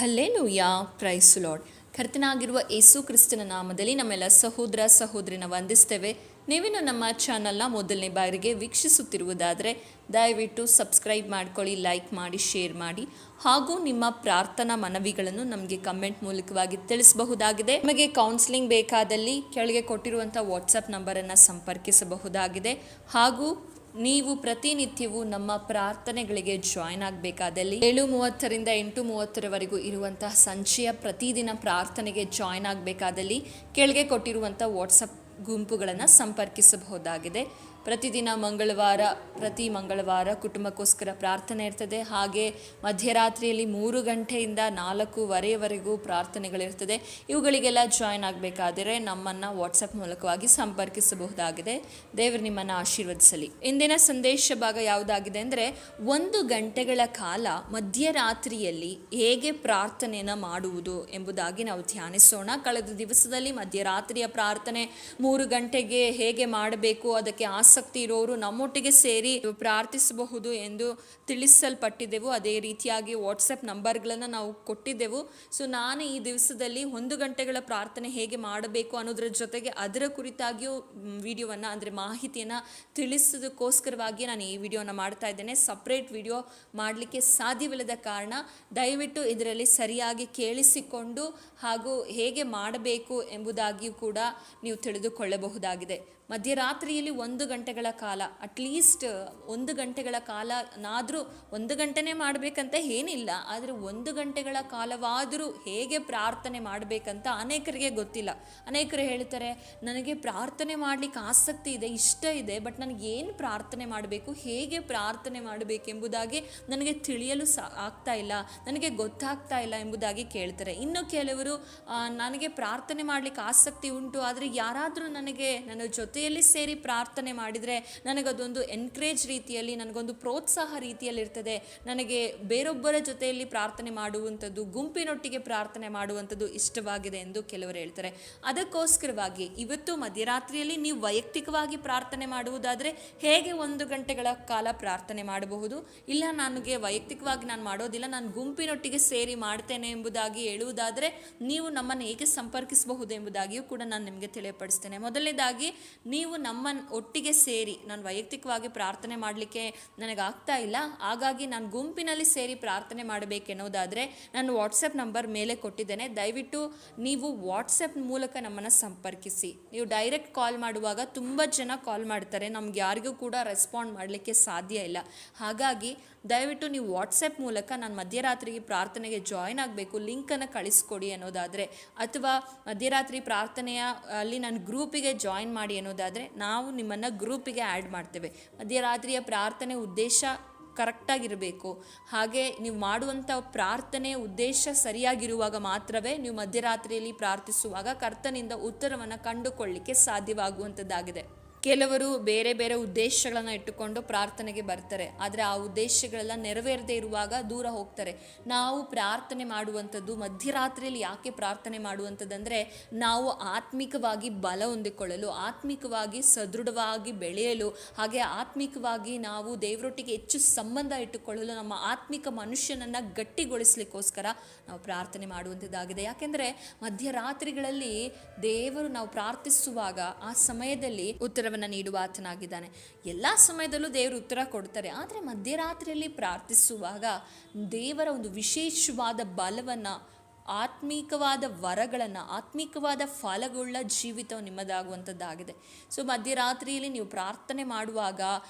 Hallelujah, praise lord. ಕರ್ತನಾಗಿರುವ ಯೇಸು ಕ್ರಿಸ್ತನ ನಾಮದಲ್ಲಿ ನಮ್ಮೆಲ್ಲ ಸಹೋದರ ಸಹೋದರಿನ ವಂದಿಸ್ತೇವೆ. ನೀವೇನು ನಮ್ಮ ಚಾನಲ್ನ ಮೊದಲನೇ ಬಾರಿಗೆ ವೀಕ್ಷಿಸುತ್ತಿರುವುದಾದರೆ ದಯವಿಟ್ಟು ಸಬ್ಸ್ಕ್ರೈಬ್ ಮಾಡ್ಕೊಳ್ಳಿ, ಲೈಕ್ ಮಾಡಿ, ಶೇರ್ ಮಾಡಿ, ಹಾಗೂ ನಿಮ್ಮ ಪ್ರಾರ್ಥನಾ ಮನವಿಗಳನ್ನು ನಮಗೆ ಕಮೆಂಟ್ ಮೂಲಕವಾಗಿ ತಿಳಿಸಬಹುದಾಗಿದೆ. ನಿಮಗೆ ಕೌನ್ಸಿಲಿಂಗ್ ಬೇಕಾದಲ್ಲಿ ಕೆಳಗೆ ಕೊಟ್ಟಿರುವಂಥ ವಾಟ್ಸಪ್ ನಂಬರನ್ನು ಸಂಪರ್ಕಿಸಬಹುದಾಗಿದೆ. ಹಾಗೂ ನೀವು ಪ್ರತಿನಿತ್ಯವೂ ನಮ್ಮ ಪ್ರಾರ್ಥನೆಗಳಿಗೆ ಜಾಯ್ನ್ ಆಗಬೇಕಾದಲ್ಲಿ 7:30ರಿಂದ 8:30ರವರೆಗೂ ಇರುವಂತಹ ಸಂಜೆಯ ಪ್ರತಿದಿನ ಪ್ರಾರ್ಥನೆಗೆ ಜಾಯ್ನ್ ಆಗಬೇಕಾದಲ್ಲಿ ಕೆಳಗೆ ಕೊಟ್ಟಿರುವಂಥ ವಾಟ್ಸಪ್ ಗುಂಪುಗಳನ್ನು ಸಂಪರ್ಕಿಸಬಹುದಾಗಿದೆ. ಪ್ರತಿದಿನ ಪ್ರತಿ ಮಂಗಳವಾರ ಕುಟುಂಬಕ್ಕೋಸ್ಕರ ಪ್ರಾರ್ಥನೆ ಇರ್ತದೆ. ಹಾಗೆ ಮಧ್ಯರಾತ್ರಿಯಲ್ಲಿ 3 ಗಂಟೆಯಿಂದ 4:15ವರೆಗೂ ಪ್ರಾರ್ಥನೆಗಳಿರ್ತದೆ. ಇವುಗಳಿಗೆಲ್ಲ ಜಾಯ್ನ್ ಆಗಬೇಕಾದರೆ ನಮ್ಮನ್ನು ವಾಟ್ಸಪ್ ಮೂಲಕವಾಗಿ ಸಂಪರ್ಕಿಸಬಹುದಾಗಿದೆ. ದೇವರು ನಿಮ್ಮನ್ನು ಆಶೀರ್ವದಿಸಲಿ. ಇಂದಿನ ಸಂದೇಶ ಭಾಗ ಯಾವುದಾಗಿದೆ ಅಂದರೆ 1 ಗಂಟೆಗಳ ಕಾಲ ಮಧ್ಯರಾತ್ರಿಯಲ್ಲಿ ಹೇಗೆ ಪ್ರಾರ್ಥನೆಯನ್ನು ಮಾಡುವುದು ಎಂಬುದಾಗಿ ನಾವು ಧ್ಯಾನಿಸೋಣ. ಕಳೆದ ದಿವಸದಲ್ಲಿ ಮಧ್ಯರಾತ್ರಿಯ ಪ್ರಾರ್ಥನೆ 3 ಗಂಟೆಗೆ ಹೇಗೆ ಮಾಡಬೇಕು, ಅದಕ್ಕೆ ಆಸಕ್ತಿ ಇರೋರು ನಮ್ಮೊಟ್ಟಿಗೆ ಸೇರಿ ಪ್ರಾರ್ಥಿಸಬಹುದು ಎಂದು ತಿಳಿಸಲ್ಪಟ್ಟಿದ್ದೆವು. ಅದೇ ರೀತಿಯಾಗಿ ವಾಟ್ಸಪ್ ನಂಬರ್ಗಳನ್ನು ನಾವು ಕೊಟ್ಟಿದ್ದೆವು. ಸೊ ನಾನು ಈ ದಿವಸದಲ್ಲಿ 1 ಗಂಟೆಗಳ ಪ್ರಾರ್ಥನೆ ಹೇಗೆ ಮಾಡಬೇಕು ಅನ್ನೋದ್ರ ಜೊತೆಗೆ ಅದರ ಕುರಿತಾಗಿಯೂ ವಿಡಿಯೋವನ್ನು ಅಂದರೆ ಮಾಹಿತಿಯನ್ನು ತಿಳಿಸೋದಕ್ಕೋಸ್ಕರವಾಗಿ ನಾನು ಈ ವಿಡಿಯೋನ ಮಾಡ್ತಾ ಇದ್ದೇನೆ. ಸಪ್ರೇಟ್ ವಿಡಿಯೋ ಮಾಡಲಿಕ್ಕೆ ಸಾಧ್ಯವಿಲ್ಲದ ಕಾರಣ ದಯವಿಟ್ಟು ಇದರಲ್ಲಿ ಸರಿಯಾಗಿ ಕೇಳಿಸಿಕೊಂಡು ಹಾಗೂ ಹೇಗೆ ಮಾಡಬೇಕು ಎಂಬುದಾಗಿಯೂ ಕೂಡ ನೀವು ತಿಳಿದುಕೊಳ್ಳಬಹುದಾಗಿದೆ. ಮಧ್ಯರಾತ್ರಿಯಲ್ಲಿ 1 ಗಂಟೆಗಳ ಕಾಲ, ಅಟ್ಲೀಸ್ಟ್ 1 ಗಂಟೆಗಳ ಕಾಲನಾದರೂ 1 ಗಂಟೆನೇ ಮಾಡಬೇಕಂತ ಏನಿಲ್ಲ, ಆದರೆ 1 ಗಂಟೆಗಳ ಕಾಲವಾದರೂ ಹೇಗೆ ಪ್ರಾರ್ಥನೆ ಮಾಡಬೇಕಂತ ಅನೇಕರಿಗೆ ಗೊತ್ತಿಲ್ಲ. ಅನೇಕರು ಹೇಳ್ತಾರೆ, ನನಗೆ ಪ್ರಾರ್ಥನೆ ಮಾಡಲಿಕ್ಕೆ ಆಸಕ್ತಿ ಇದೆ, ಇಷ್ಟ ಇದೆ, ಬಟ್ ನನಗೆ ಏನು ಪ್ರಾರ್ಥನೆ ಮಾಡಬೇಕು, ಹೇಗೆ ಪ್ರಾರ್ಥನೆ ಮಾಡಬೇಕೆಂಬುದಾಗಿ ನನಗೆ ತಿಳಿಯಲು ಆಗ್ತಾ ಇಲ್ಲ, ನನಗೆ ಗೊತ್ತಾಗ್ತಾ ಇಲ್ಲ ಎಂಬುದಾಗಿ ಕೇಳ್ತಾರೆ. ಇನ್ನು ಕೆಲವರು ನನಗೆ ಪ್ರಾರ್ಥನೆ ಮಾಡಲಿಕ್ಕೆ ಆಸಕ್ತಿ ಉಂಟು, ಆದರೆ ಯಾರಾದರೂ ನನ್ನ ಜೊತೆಯಲ್ಲಿ ಸೇರಿ ಪ್ರಾರ್ಥನೆ ಮಾಡಿದರೆ ನನಗದೊಂದು ಎನ್ಕರೇಜ್ ರೀತಿಯಲ್ಲಿ, ನನಗೊಂದು ಪ್ರೋತ್ಸಾಹ ರೀತಿಯಲ್ಲಿ ಇರ್ತದೆ, ನನಗೆ ಬೇರೊಬ್ಬರ ಜೊತೆಯಲ್ಲಿ ಪ್ರಾರ್ಥನೆ ಮಾಡುವಂಥದ್ದು, ಗುಂಪಿನೊಟ್ಟಿಗೆ ಪ್ರಾರ್ಥನೆ ಮಾಡುವಂಥದ್ದು ಇಷ್ಟವಾಗಿದೆ ಎಂದು ಕೆಲವರು ಹೇಳ್ತಾರೆ. ಅದಕ್ಕೋಸ್ಕರವಾಗಿ ಇವತ್ತು ಮಧ್ಯರಾತ್ರಿಯಲ್ಲಿ ನೀವು ವೈಯಕ್ತಿಕವಾಗಿ ಪ್ರಾರ್ಥನೆ ಮಾಡುವುದಾದರೆ ಹೇಗೆ 1 ಗಂಟೆಗಳ ಕಾಲ ಪ್ರಾರ್ಥನೆ ಮಾಡಬಹುದು, ಇಲ್ಲ ನನಗೆ ವೈಯಕ್ತಿಕವಾಗಿ ನಾನು ಮಾಡೋದಿಲ್ಲ, ನಾನು ಗುಂಪಿನೊಟ್ಟಿಗೆ ಸೇರಿ ಮಾಡ್ತೇನೆ ಎಂಬುದಾಗಿ ಹೇಳುವುದಾದರೆ ನೀವು ನಮ್ಮನ್ನು ಹೇಗೆ ಸಂಪರ್ಕಿಸಬಹುದು ಎಂಬುದಾಗಿಯೂ ಕೂಡ ನಾನು ನಿಮಗೆ ತಿಳಿಯಪಡಿಸ್ತೇನೆ. ಮೊದಲನೇದಾಗಿ ನೀವು ನಮ್ಮ ಒಟ್ಟಿಗೆ ಸೇರಿ, ನಾನು ವೈಯಕ್ತಿಕವಾಗಿ ಪ್ರಾರ್ಥನೆ ಮಾಡಲಿಕ್ಕೆ ನನಗಾಗ್ತಾ ಇಲ್ಲ, ಹಾಗಾಗಿ ನಾನು ಗುಂಪಿನಲ್ಲಿ ಸೇರಿ ಪ್ರಾರ್ಥನೆ ಮಾಡಬೇಕೆನ್ನೋದಾದರೆ ನಾನು ವಾಟ್ಸಪ್ ನಂಬರ್ ಮೇಲೆ ಕೊಟ್ಟಿದ್ದೇನೆ. ದಯವಿಟ್ಟು ನೀವು ವಾಟ್ಸಪ್ ಮೂಲಕ ನಮ್ಮನ್ನು ಸಂಪರ್ಕಿಸಿ. ನೀವು ಡೈರೆಕ್ಟ್ ಕಾಲ್ ಮಾಡುವಾಗ ತುಂಬ ಜನ ಕಾಲ್ ಮಾಡ್ತಾರೆ, ನಮ್ಗೆ ಯಾರಿಗೂ ಕೂಡ ರೆಸ್ಪಾಂಡ್ ಮಾಡಲಿಕ್ಕೆ ಸಾಧ್ಯ ಇಲ್ಲ. ಹಾಗಾಗಿ ದಯವಿಟ್ಟು ನೀವು ವಾಟ್ಸಪ್ ಮೂಲಕ ನಾನು ಮಧ್ಯರಾತ್ರಿಗೆ ಪ್ರಾರ್ಥನೆಗೆ ಜಾಯ್ನ್ ಆಗಬೇಕು, ಲಿಂಕನ್ನು ಕಳಿಸ್ಕೊಡಿ ಅನ್ನೋದಾದರೆ, ಅಥವಾ ಮಧ್ಯರಾತ್ರಿ ಪ್ರಾರ್ಥನೆಯ ಅಲ್ಲಿ ನನ್ನ ಗ್ರೂಪಿಗೆ ಜಾಯ್ನ್ ಮಾಡಿ ಅನ್ನೋದಾದರೆ ನಾವು ನಿಮ್ಮನ್ನು ಗ್ರೂಪಿಗೆ ಆ್ಯಡ್ ಮಾಡ್ತೇವೆ. ಮಧ್ಯರಾತ್ರಿಯ ಪ್ರಾರ್ಥನೆ ಉದ್ದೇಶ ಕರೆಕ್ಟಾಗಿರಬೇಕು. ಹಾಗೆ ನೀವು ಮಾಡುವಂಥ ಪ್ರಾರ್ಥನೆ ಉದ್ದೇಶ ಸರಿಯಾಗಿರುವಾಗ ಮಾತ್ರವೇ ನೀವು ಮಧ್ಯರಾತ್ರಿಯಲ್ಲಿ ಪ್ರಾರ್ಥಿಸುವಾಗ ಕರ್ತನಿಂದ ಉತ್ತರವನ್ನು ಕಂಡುಕೊಳ್ಳಲಿಕ್ಕೆ ಸಾಧ್ಯವಾಗುವಂಥದ್ದಾಗಿದೆ. ಕೆಲವರು ಬೇರೆ ಬೇರೆ ಉದ್ದೇಶಗಳನ್ನು ಇಟ್ಟುಕೊಂಡು ಪ್ರಾರ್ಥನೆಗೆ ಬರ್ತಾರೆ, ಆದರೆ ಆ ಉದ್ದೇಶಗಳೆಲ್ಲ ನೆರವೇರದೇ ಇರುವಾಗ ದೂರ ಹೋಗ್ತಾರೆ. ನಾವು ಪ್ರಾರ್ಥನೆ ಮಾಡುವಂಥದ್ದು ಮಧ್ಯರಾತ್ರಿಯಲ್ಲಿ ಯಾಕೆ ಪ್ರಾರ್ಥನೆ ಮಾಡುವಂಥದ್ದಂದರೆ, ನಾವು ಆತ್ಮಿಕವಾಗಿ ಬಲ ಹೊಂದಿಕೊಳ್ಳಲು, ಆತ್ಮಿಕವಾಗಿ ಸದೃಢವಾಗಿ ಬೆಳೆಯಲು, ಹಾಗೆ ಆತ್ಮಿಕವಾಗಿ ನಾವು ದೇವರೊಟ್ಟಿಗೆ ಹೆಚ್ಚು ಸಂಬಂಧ ಇಟ್ಟುಕೊಳ್ಳಲು, ನಮ್ಮ ಆತ್ಮಿಕ ಮನುಷ್ಯನನ್ನು ಗಟ್ಟಿಗೊಳಿಸಲಿಕ್ಕೋಸ್ಕರ ನಾವು ಪ್ರಾರ್ಥನೆ ಮಾಡುವಂಥದ್ದಾಗಿದೆ. ಯಾಕೆಂದರೆ ಮಧ್ಯರಾತ್ರಿಗಳಲ್ಲಿ ದೇವರು ನಾವು ಪ್ರಾರ್ಥಿಸುವಾಗ ಆ ಸಮಯದಲ್ಲಿ ಉತ್ತರ ನೀಡುವ ಆತನಾಗಿದ್ದಾನೆ. ಎಲ್ಲ ಸಮಯದಲ್ಲೂ ದೇವರು ಉತ್ತರ ಕೊಡ್ತಾರೆ, ಆದರೆ ಮಧ್ಯರಾತ್ರಿಯಲ್ಲಿ ಪ್ರಾರ್ಥಿಸುವಾಗ ದೇವರ ಒಂದು ವಿಶೇಷವಾದ ಬಲವನ್ನು, ಆತ್ಮೀಕವಾದ ವರಗಳನ್ನು, ಆತ್ಮಿಕವಾದ ಫಲವುಳ್ಳ ಜೀವಿತ ನಿಮ್ಮದಾಗುವಂಥದ್ದಾಗಿದೆ. ಸೊ ಮಧ್ಯರಾತ್ರಿಯಲ್ಲಿ ನೀವು ಪ್ರಾರ್ಥನೆ ಮಾಡುವಾಗ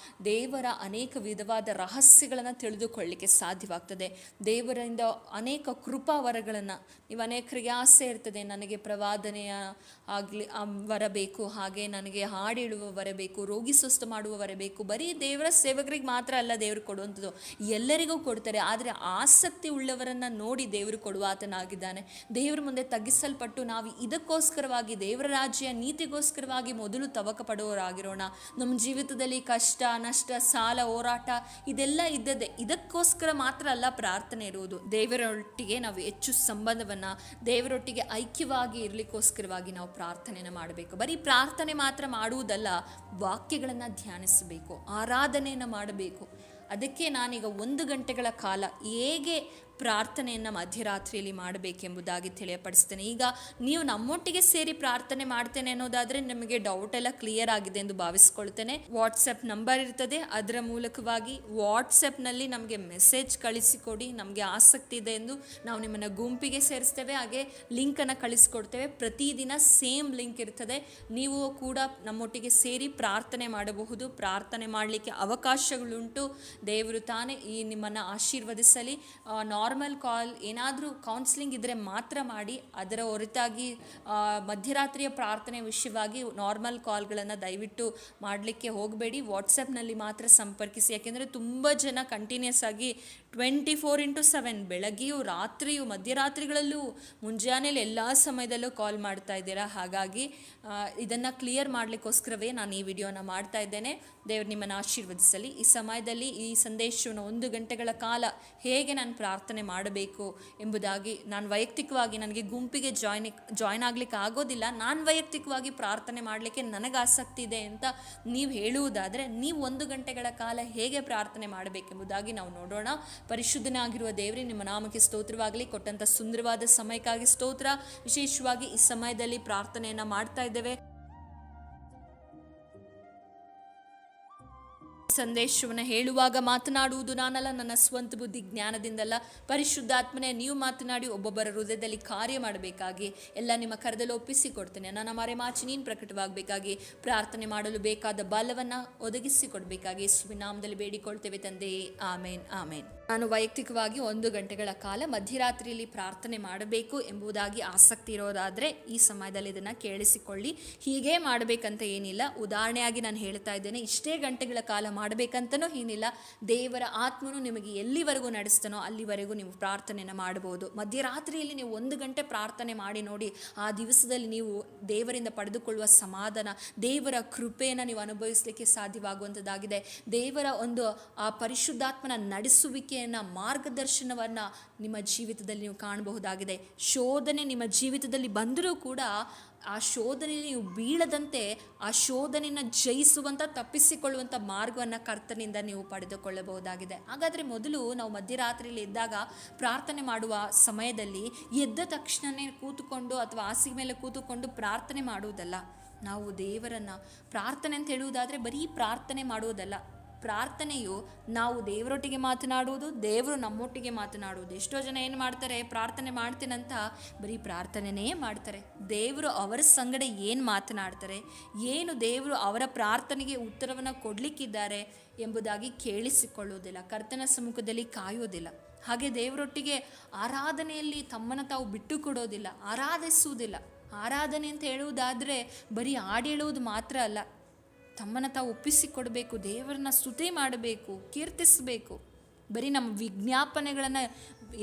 ದೇವರ ಅನೇಕ ವಿಧವಾದ ರಹಸ್ಯಗಳನ್ನು ತಿಳಿದುಕೊಳ್ಳಲಿಕ್ಕೆ ಸಾಧ್ಯವಾಗ್ತದೆ. ದೇವರಿಂದ ಅನೇಕ ಕೃಪಾ ವರಗಳನ್ನು, ನೀವು ಅನೇಕರಿಗೆ ಆಸೆ ಇರ್ತದೆ, ನನಗೆ ಪ್ರವಾದನೆಯ ಆಗಲಿ ವರ ಬೇಕು, ಹಾಗೆ ನನಗೆ ಹಾಡು ಹೇಳುವ ವರ ಬೇಕು, ರೋಗಿ ಸ್ವಸ್ಥ ಮಾಡುವ ವರ ಬೇಕು. ಬರೀ ದೇವರ ಸೇವಕರಿಗೆ ಮಾತ್ರ ಅಲ್ಲ ದೇವರು ಕೊಡುವಂಥದ್ದು, ಎಲ್ಲರಿಗೂ ಕೊಡ್ತಾರೆ. ಆದರೆ ಆಸಕ್ತಿ ಉಳ್ಳವರನ್ನು ನೋಡಿ ದೇವರು ಕೊಡುವ ಆತನಾಗಿದ್ದಾನೆ. ದೇವರ ಮುಂದೆ ತಗ್ಗಿಸಲ್ಪಟ್ಟು ನಾವು ಇದಕ್ಕೋಸ್ಕರವಾಗಿ, ದೇವರ ರಾಜ್ಯ ನೀತಿಗೋಸ್ಕರವಾಗಿ ಮೊದಲು ತವಕ ಪಡುವವರಾಗಿರೋಣ. ನಮ್ಮ ಜೀವಿತದಲ್ಲಿ ಕಷ್ಟ, ನಷ್ಟ, ಸಾಲ, ಹೋರಾಟ ಇದೆಲ್ಲ ಇದ್ದದೆ. ಇದಕ್ಕೋಸ್ಕರ ಮಾತ್ರ ಅಲ್ಲ ಪ್ರಾರ್ಥನೆ ಇರುವುದು. ದೇವರೊಟ್ಟಿಗೆ ನಾವು ಹೆಚ್ಚು ಸಂಬಂಧವನ್ನು, ದೇವರೊಟ್ಟಿಗೆ ಐಕ್ಯವಾಗಿ ಇರಲಿಕ್ಕೋಸ್ಕರವಾಗಿ ನಾವು ಪ್ರಾರ್ಥನೆಯನ್ನು ಮಾಡಬೇಕು. ಬರೀ ಪ್ರಾರ್ಥನೆ ಮಾತ್ರ ಮಾಡುವುದಲ್ಲ, ವಾಕ್ಯಗಳನ್ನು ಧ್ಯಾನಿಸಬೇಕು, ಆರಾಧನೆಯನ್ನು ಮಾಡಬೇಕು. ಅದಕ್ಕೆ ನಾನೀಗ 1 ಗಂಟೆಗಳ ಕಾಲ ಹೇಗೆ ಪ್ರಾರ್ಥನೆಯನ್ನು ಮಧ್ಯರಾತ್ರಿಯಲ್ಲಿ ಮಾಡಬೇಕೆಂಬುದಾಗಿ ತಿಳಿಯಪಡಿಸ್ತೇನೆ. ಈಗ ನೀವು ನಮ್ಮೊಟ್ಟಿಗೆ ಸೇರಿ ಪ್ರಾರ್ಥನೆ ಮಾಡ್ತೇನೆ ಅನ್ನೋದಾದರೆ ನಿಮಗೆ ಡೌಟ್ ಎಲ್ಲ ಕ್ಲಿಯರ್ ಆಗಿದೆ ಎಂದು ಭಾವಿಸ್ಕೊಳ್ತೇನೆ. ವಾಟ್ಸಪ್ ನಂಬರ್ ಇರ್ತದೆ, ಅದರ ಮೂಲಕವಾಗಿ ವಾಟ್ಸಪ್ನಲ್ಲಿ ನಮಗೆ ಮೆಸೇಜ್ ಕಳಿಸಿಕೊಡಿ. ನಮಗೆ ಆಸಕ್ತಿ ಇದೆ ಎಂದು ನಾವು ನಿಮ್ಮನ್ನು ಗುಂಪಿಗೆ ಸೇರಿಸ್ತೇವೆ, ಹಾಗೆ ಲಿಂಕನ್ನು ಕಳಿಸ್ಕೊಡ್ತೇವೆ. ಪ್ರತಿದಿನ ಸೇಮ್ ಲಿಂಕ್ ಇರ್ತದೆ, ನೀವು ಕೂಡ ನಮ್ಮೊಟ್ಟಿಗೆ ಸೇರಿ ಪ್ರಾರ್ಥನೆ ಮಾಡಬಹುದು. ಪ್ರಾರ್ಥನೆ ಮಾಡಲಿಕ್ಕೆ ಅವಕಾಶಗಳುಂಟು. ದೇವರು ತಾನೇ ನಿಮ್ಮನ್ನು ಆಶೀರ್ವದಿಸಲಿ. ನಾರ್ಮಲ್ ಕಾಲ್ ಏನಾದರೂ ಕೌನ್ಸಿಲಿಂಗ್ ಇದ್ದರೆ ಮಾತ್ರ ಮಾಡಿ. ಅದರ ಹೊರತಾಗಿ ಮಧ್ಯರಾತ್ರಿಯ ಪ್ರಾರ್ಥನೆ ವಿಷಯವಾಗಿ ನಾರ್ಮಲ್ ಕಾಲ್ಗಳನ್ನು ದಯವಿಟ್ಟು ಮಾಡಲಿಕ್ಕೆ ಹೋಗಬೇಡಿ. ವಾಟ್ಸಪ್ನಲ್ಲಿ ಮಾತ್ರ ಸಂಪರ್ಕಿಸಿ. ಯಾಕೆಂದರೆ ತುಂಬ ಜನ ಕಂಟಿನ್ಯೂಸ್ ಆಗಿ 24x7 ಬೆಳಗ್ಗೆಯೂ ರಾತ್ರಿಯೂ ಮಧ್ಯರಾತ್ರಿಗಳಲ್ಲೂ ಮುಂಜಾನೆಯಲ್ಲಿ ಎಲ್ಲ ಸಮಯದಲ್ಲೂ ಕಾಲ್ ಮಾಡ್ತಾ ಇದ್ದೀರಾ. ಹಾಗಾಗಿ ಇದನ್ನು ಕ್ಲಿಯರ್ ಮಾಡಲಿಕ್ಕೋಸ್ಕರವೇ ನಾನು ಈ ವಿಡಿಯೋನ ಮಾಡ್ತಾ ಇದ್ದೇನೆ. ದೇವರು ನಿಮ್ಮನ್ನು ಆಶೀರ್ವದಿಸಲಿ. ಈ ಸಮಯದಲ್ಲಿ ಈ ಸಂದೇಶವನ್ನು 1 ಗಂಟೆಗಳ ಕಾಲ ಹೇಗೆ ನಾನು ಪ್ರಾರ್ಥನೆ ಮಾಡಬೇಕು ಎಂಬುದಾಗಿ ನಾನು ವೈಯಕ್ತಿಕವಾಗಿ, ನನಗೆ ಗುಂಪಿಗೆ ಜಾಯ್ನ್ ಆಗಲಿಕ್ಕೆ ಆಗೋದಿಲ್ಲ, ನಾನು ವೈಯಕ್ತಿಕವಾಗಿ ಪ್ರಾರ್ಥನೆ ಮಾಡಲಿಕ್ಕೆ ನನಗೆ ಆಸಕ್ತಿ ಇದೆ ಅಂತ ನೀವು ಹೇಳುವುದಾದರೆ ನೀವು 1 ಗಂಟೆಗಳ ಕಾಲ ಹೇಗೆ ಪ್ರಾರ್ಥನೆ ಮಾಡಬೇಕೆಂಬುದಾಗಿ ನಾವು ನೋಡೋಣ. ಪರಿಶುದ್ಧನಾಗಿರುವ ದೇವರೇ, ನಿಮ್ಮ ನಾಮಕ್ಕೆ ಸ್ತೋತ್ರವಾಗಲಿ. ಕೊಟ್ಟಂಥ ಸುಂದರವಾದ ಸಮಯಕ್ಕಾಗಿ ಸ್ತೋತ್ರ. ವಿಶೇಷವಾಗಿ ಈ ಸಮಯದಲ್ಲಿ ಪ್ರಾರ್ಥನೆಯನ್ನು ಮಾಡ್ತಾ ಇದ್ದೇವೆ. ಸಂದೇಶವನ್ನು ಹೇಳುವಾಗ ಮಾತನಾಡುವುದು ನಾನಲ್ಲ, ನನ್ನ ಸ್ವಂತ ಬುದ್ಧಿ ಜ್ಞಾನದಿಂದಲ್ಲ, ಪರಿಶುದ್ಧಾತ್ಮನೇ ನೀವು ಮಾತನಾಡಿ ಒಬ್ಬೊಬ್ಬರ ಹೃದಯದಲ್ಲಿ ಕಾರ್ಯ ಮಾಡಬೇಕಾಗಿ ಎಲ್ಲ ನಿಮ್ಮ ಕರದಲ್ಲಿ ಒಪ್ಪಿಸಿಕೊಡ್ತೇನೆ. ನನ್ನ ಮರೆಮಾಚಿ ನೀನು ಪ್ರಕಟವಾಗಬೇಕಾಗಿ, ಪ್ರಾರ್ಥನೆ ಮಾಡಲು ಬೇಕಾದ ಬಲವನ್ನು ಒದಗಿಸಿಕೊಡ್ಬೇಕಾಗಿ ಯೇಸುವಿನ ನಾಮದಲ್ಲಿ ಬೇಡಿಕೊಳ್ತೇವೆ ತಂದೆಯೇ, ಆಮೇನ್ ಆಮೇನ್. ನಾನು ವೈಯಕ್ತಿಕವಾಗಿ 1 ಗಂಟೆಗಳ ಕಾಲ ಮಧ್ಯರಾತ್ರಿಯಲ್ಲಿ ಪ್ರಾರ್ಥನೆ ಮಾಡಬೇಕು ಎಂಬುದಾಗಿ ಆಸಕ್ತಿ ಇರೋದಾದರೆ ಈ ಸಮಯದಲ್ಲಿ ಇದನ್ನು ಕೇಳಿಸಿಕೊಳ್ಳಿ. ಹೀಗೆ ಮಾಡಬೇಕಂತ ಏನಿಲ್ಲ. ಉದಾಹರಣೆಯಾಗಿ ನಾನು ಹೇಳ್ತಾ ಇದ್ದೇನೆ, ಇಷ್ಟೇ ಗಂಟೆಗಳ ಕಾಲ ಮಾಡಬೇಕಂತನೂ ಏನಿಲ್ಲ. ದೇವರ ಆತ್ಮನು ನಿಮಗೆ ಎಲ್ಲಿವರೆಗೂ ನಡೆಸ್ತಾನೋ ಅಲ್ಲಿವರೆಗೂ ನೀವು ಪ್ರಾರ್ಥನೆಯನ್ನು ಮಾಡಬಹುದು. ಮಧ್ಯರಾತ್ರಿಯಲ್ಲಿ ನೀವು 1 ಗಂಟೆ ಪ್ರಾರ್ಥನೆ ಮಾಡಿ ನೋಡಿ. ಆ ದಿವಸದಲ್ಲಿ ನೀವು ದೇವರಿಂದ ಪಡೆದುಕೊಳ್ಳುವ ಸಮಾಧಾನ, ದೇವರ ಕೃಪೆಯನ್ನು ನೀವು ಅನುಭವಿಸಲಿಕ್ಕೆ ಸಾಧ್ಯವಾಗುವಂಥದ್ದಾಗಿದೆ. ದೇವರ ಆ ಪರಿಶುದ್ಧಾತ್ಮನ ನಡೆಸುವಿಕೆ ಮಾರ್ಗದರ್ಶನವನ್ನು ನಿಮ್ಮ ಜೀವಿತದಲ್ಲಿ ನೀವು ಕಾಣಬಹುದಾಗಿದೆ. ಶೋಧನೆ ನಿಮ್ಮ ಜೀವಿತದಲ್ಲಿ ಬಂದರೂ ಕೂಡ ಆ ಶೋಧನೆಯಲ್ಲಿ ನೀವು ಬೀಳದಂತೆ ಆ ಶೋಧನೆಯನ್ನು ಜಯಿಸುವಂಥ, ತಪ್ಪಿಸಿಕೊಳ್ಳುವಂಥ ಮಾರ್ಗವನ್ನು ಕರ್ತನಿಂದ ನೀವು ಪಡೆದುಕೊಳ್ಳಬಹುದಾಗಿದೆ. ಹಾಗಾದರೆ ಮೊದಲು ನಾವು ಮಧ್ಯರಾತ್ರಿಯಲ್ಲಿ ಎದ್ದಾಗ ಪ್ರಾರ್ಥನೆ ಮಾಡುವ ಸಮಯದಲ್ಲಿ ಎದ್ದ ತಕ್ಷಣವೇ ಕೂತುಕೊಂಡು ಅಥವಾ ಹಾಸಿಗೆ ಮೇಲೆ ಕೂತುಕೊಂಡು ಪ್ರಾರ್ಥನೆ ಮಾಡುವುದಲ್ಲ. ನಾವು ದೇವರನ್ನು ಪ್ರಾರ್ಥನೆ ಅಂತ ಹೇಳುವುದಾದರೆ ಬರೀ ಪ್ರಾರ್ಥನೆ ಮಾಡುವುದಲ್ಲ. ಪ್ರಾರ್ಥನೆಯು ನಾವು ದೇವರೊಟ್ಟಿಗೆ ಮಾತನಾಡುವುದು, ದೇವರು ನಮ್ಮೊಟ್ಟಿಗೆ ಮಾತನಾಡುವುದು. ಎಷ್ಟೋ ಜನ ಏನು ಮಾಡ್ತಾರೆ, ಪ್ರಾರ್ಥನೆ ಮಾಡ್ತೀನಂತ ಬರೀ ಪ್ರಾರ್ಥನೆಯೇ ಮಾಡ್ತಾರೆ. ದೇವರು ಅವರ ಸಂಗಡ ಏನು ಮಾತನಾಡ್ತಾರೆ, ಏನು ದೇವರು ಅವರ ಪ್ರಾರ್ಥನೆಗೆ ಉತ್ತರವನ್ನು ಕೊಡಲಿಕ್ಕಿದ್ದಾರೆ ಎಂಬುದಾಗಿ ಕೇಳಿಸಿಕೊಳ್ಳುವುದಿಲ್ಲ. ಕರ್ತನ ಸಮ್ಮುಖದಲ್ಲಿ ಕಾಯೋದಿಲ್ಲ. ಹಾಗೆ ದೇವರೊಟ್ಟಿಗೆ ಆರಾಧನೆಯಲ್ಲಿ ತಮ್ಮನ್ನು ತಾವು ಬಿಟ್ಟು ಕೊಡೋದಿಲ್ಲ, ಆರಾಧಿಸುವುದಿಲ್ಲ. ಆರಾಧನೆ ಅಂತ ಹೇಳುವುದಾದರೆ ಬರೀ ಹಾಡು ಹೇಳುವುದು ಮಾತ್ರ ಅಲ್ಲ, ತಮ್ಮನ್ನು ತಾವು ಒಪ್ಪಿಸಿಕೊಡಬೇಕು, ದೇವರನ್ನ ಸ್ತುತಿ ಮಾಡಬೇಕು, ಕೀರ್ತಿಸಬೇಕು. ಬರೀ ನಮ್ಮ ವಿಜ್ಞಾಪನೆಗಳನ್ನು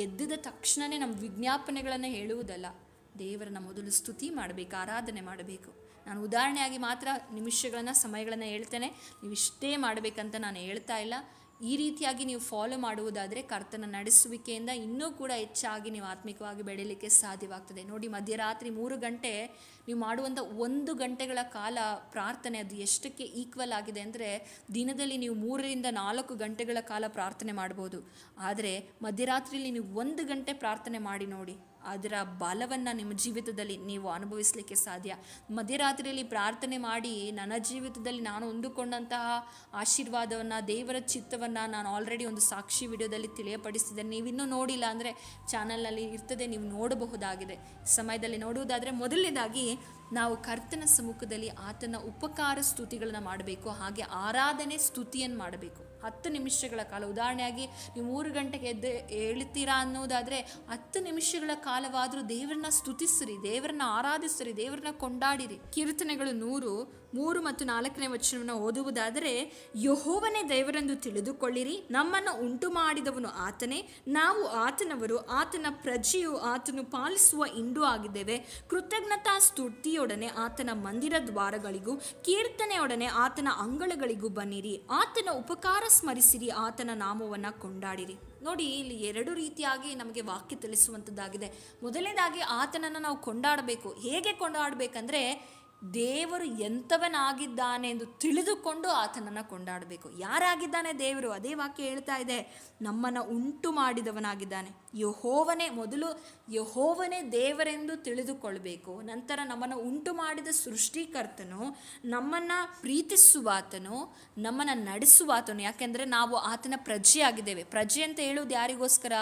ಎದ್ದಿದ ತಕ್ಷಣವೇ ನಮ್ಮ ವಿಜ್ಞಾಪನೆಗಳನ್ನು ಹೇಳುವುದಲ್ಲ, ದೇವರನ್ನ ಮೊದಲು ಸ್ತುತಿ ಮಾಡಬೇಕು, ಆರಾಧನೆ ಮಾಡಬೇಕು. ನಾನು ಉದಾಹರಣೆಯಾಗಿ ಮಾತ್ರ ನಿಮಿಷಗಳನ್ನು, ಸಮಯಗಳನ್ನು ಹೇಳ್ತೇನೆ. ನೀವು ಇಷ್ಟೇ ಮಾಡಬೇಕಂತ ನಾನು ಹೇಳ್ತಾ ಇಲ್ಲ. ಈ ರೀತಿಯಾಗಿ ನೀವು ಫಾಲೋ ಮಾಡುವುದಾದರೆ ಕರ್ತನ ನಡೆಸುವಿಕೆಯಿಂದ ಇನ್ನೂ ಕೂಡ ಹೆಚ್ಚಾಗಿ ನೀವು ಆತ್ಮಿಕವಾಗಿ ಬೆಳೀಲಿಕ್ಕೆ ಸಾಧ್ಯವಾಗ್ತದೆ. ನೋಡಿ, ಮಧ್ಯರಾತ್ರಿ 3 ಗಂಟೆ ನೀವು ಮಾಡುವಂಥ 1 ಗಂಟೆಗಳ ಕಾಲ ಪ್ರಾರ್ಥನೆ, ಅದು ಎಷ್ಟಕ್ಕೆ ಈಕ್ವಲ್ ಆಗಿದೆ ಅಂದರೆ ದಿನದಲ್ಲಿ ನೀವು 3ರಿಂದ 4 ಗಂಟೆಗಳ ಕಾಲ ಪ್ರಾರ್ಥನೆ ಮಾಡ್ಬೋದು. ಆದರೆ ಮಧ್ಯರಾತ್ರಿಯಲ್ಲಿ ನೀವು 1 ಗಂಟೆ ಪ್ರಾರ್ಥನೆ ಮಾಡಿ ನೋಡಿ, ಅದರ ಬಲವನ್ನು ನಿಮ್ಮ ಜೀವಿತದಲ್ಲಿ ನೀವು ಅನುಭವಿಸಲಿಕ್ಕೆ ಸಾಧ್ಯ. ಮಧ್ಯರಾತ್ರಿಯಲ್ಲಿ ಪ್ರಾರ್ಥನೆ ಮಾಡಿ ನನ್ನ ಜೀವಿತದಲ್ಲಿ ನಾನು ಹೊಂದಿಕೊಂಡಂತಹ ಆಶೀರ್ವಾದವನ್ನು, ದೇವರ ಚಿತ್ತವನ್ನು ನಾನು ಆಲ್ರೆಡಿ ಒಂದು ಸಾಕ್ಷಿ ವಿಡಿಯೋದಲ್ಲಿ ತಿಳಿಯಪಡಿಸಿದ್ದೇನೆ. ನೀವಿನ್ನೂ ನೋಡಿಲ್ಲ ಅಂದರೆ ಚಾನಲ್ನಲ್ಲಿ ಇರ್ತದೆ, ನೀವು ನೋಡಬಹುದಾಗಿದೆ. ಸಮಯದಲ್ಲಿ ನೋಡುವುದಾದರೆ ಮೊದಲನೇದಾಗಿ ನಾವು ಕರ್ತನ ಸಮ್ಮುಖದಲ್ಲಿ ಆತನ ಉಪಕಾರ ಸ್ತುತಿಗಳನ್ನು ಮಾಡಬೇಕು. ಹಾಗೆ ಆರಾಧನೆ ಸ್ತುತಿಯನ್ನು ಮಾಡಬೇಕು 10 ನಿಮಿಷಗಳ ಕಾಲ. ಉದಾಹರಣೆಯಾಗಿ ನೀವು 3 ಗಂಟೆಗೆ ಎದ್ದು ಹೇಳ್ತೀರಾ ಅನ್ನೋದಾದರೆ 10 ನಿಮಿಷಗಳ ಕಾಲವಾದರೂ ದೇವರನ್ನ ಸ್ತುತಿಸಿರಿ, ದೇವರನ್ನ ಆರಾಧಿಸಿರಿ, ದೇವರನ್ನ ಕೊಂಡಾಡಿರಿ. ಕೀರ್ತನೆಗಳು 100, 3 ಮತ್ತು 4ನೇ ವಚನವನ್ನು ಓದುವುದಾದರೆ, ಯೆಹೋವನೇ ದೇವರೆಂದು ತಿಳಿದುಕೊಳ್ಳಿರಿ, ನಮ್ಮನ್ನು ಉಂಟು ಮಾಡಿದವನು ಆತನೇ, ನಾವು ಆತನವರು, ಆತನ ಪ್ರಜೆಯು, ಆತನು ಪಾಲಿಸುವ ಹಿಂಡು ಆಗಿದ್ದೇವೆ. ಕೃತಜ್ಞತಾ ಸ್ತುತಿಯೊಡನೆ ಆತನ ಮಂದಿರ ದ್ವಾರಗಳಿಗೂ ಕೀರ್ತನೆಯೊಡನೆ ಆತನ ಅಂಗಳಗಳಿಗೂ ಬನ್ನಿರಿ, ಆತನ ಉಪಕಾರ ಸ್ಮರಿಸಿರಿ, ಆತನ ನಾಮವನ್ನು ಕೊಂಡಾಡಿರಿ. ನೋಡಿ, ಇಲ್ಲಿ 2 ರೀತಿಯಾಗಿ ನಮಗೆ ವಾಕ್ಯ ತಿಳಿಸುವಂಥದ್ದಾಗಿದೆ. ಮೊದಲನೇದಾಗಿ ಆತನನ್ನು ನಾವು ಕೊಂಡಾಡಬೇಕು. ಹೇಗೆ ಕೊಂಡಾಡಬೇಕಂದ್ರೆ ದೇವರು ಎಂಥವನಾಗಿದ್ದಾನೆ ಎಂದು ತಿಳಿದುಕೊಂಡು ಆತನನ್ನು ಕೊಂಡಾಡಬೇಕು. ಯಾರಾಗಿದ್ದಾನೆ ದೇವರು? ಅದೇ ವಾಕ್ಯ ಹೇಳ್ತಾ ಇದೆ, ನಮ್ಮನ್ನು ಉಂಟು ಮಾಡಿದವನಾಗಿದ್ದಾನೆ. ಯೆಹೋವನೇ ದೇವರೆಂದು ತಿಳಿದುಕೊಳ್ಬೇಕು. ನಂತರ ನಮ್ಮನ್ನು ಉಂಟು ಮಾಡಿದ ಸೃಷ್ಟಿಕರ್ತನು, ನಮ್ಮನ್ನು ಪ್ರೀತಿಸುವಾತನು, ನಮ್ಮನ್ನು ನಡೆಸುವಾತನು. ಯಾಕೆಂದರೆ ನಾವು ಆತನ ಪ್ರಜೆಯಾಗಿದ್ದೇವೆ. ಪ್ರಜೆ ಅಂತ ಹೇಳುವುದು ಯಾರಿಗೋಸ್ಕರ?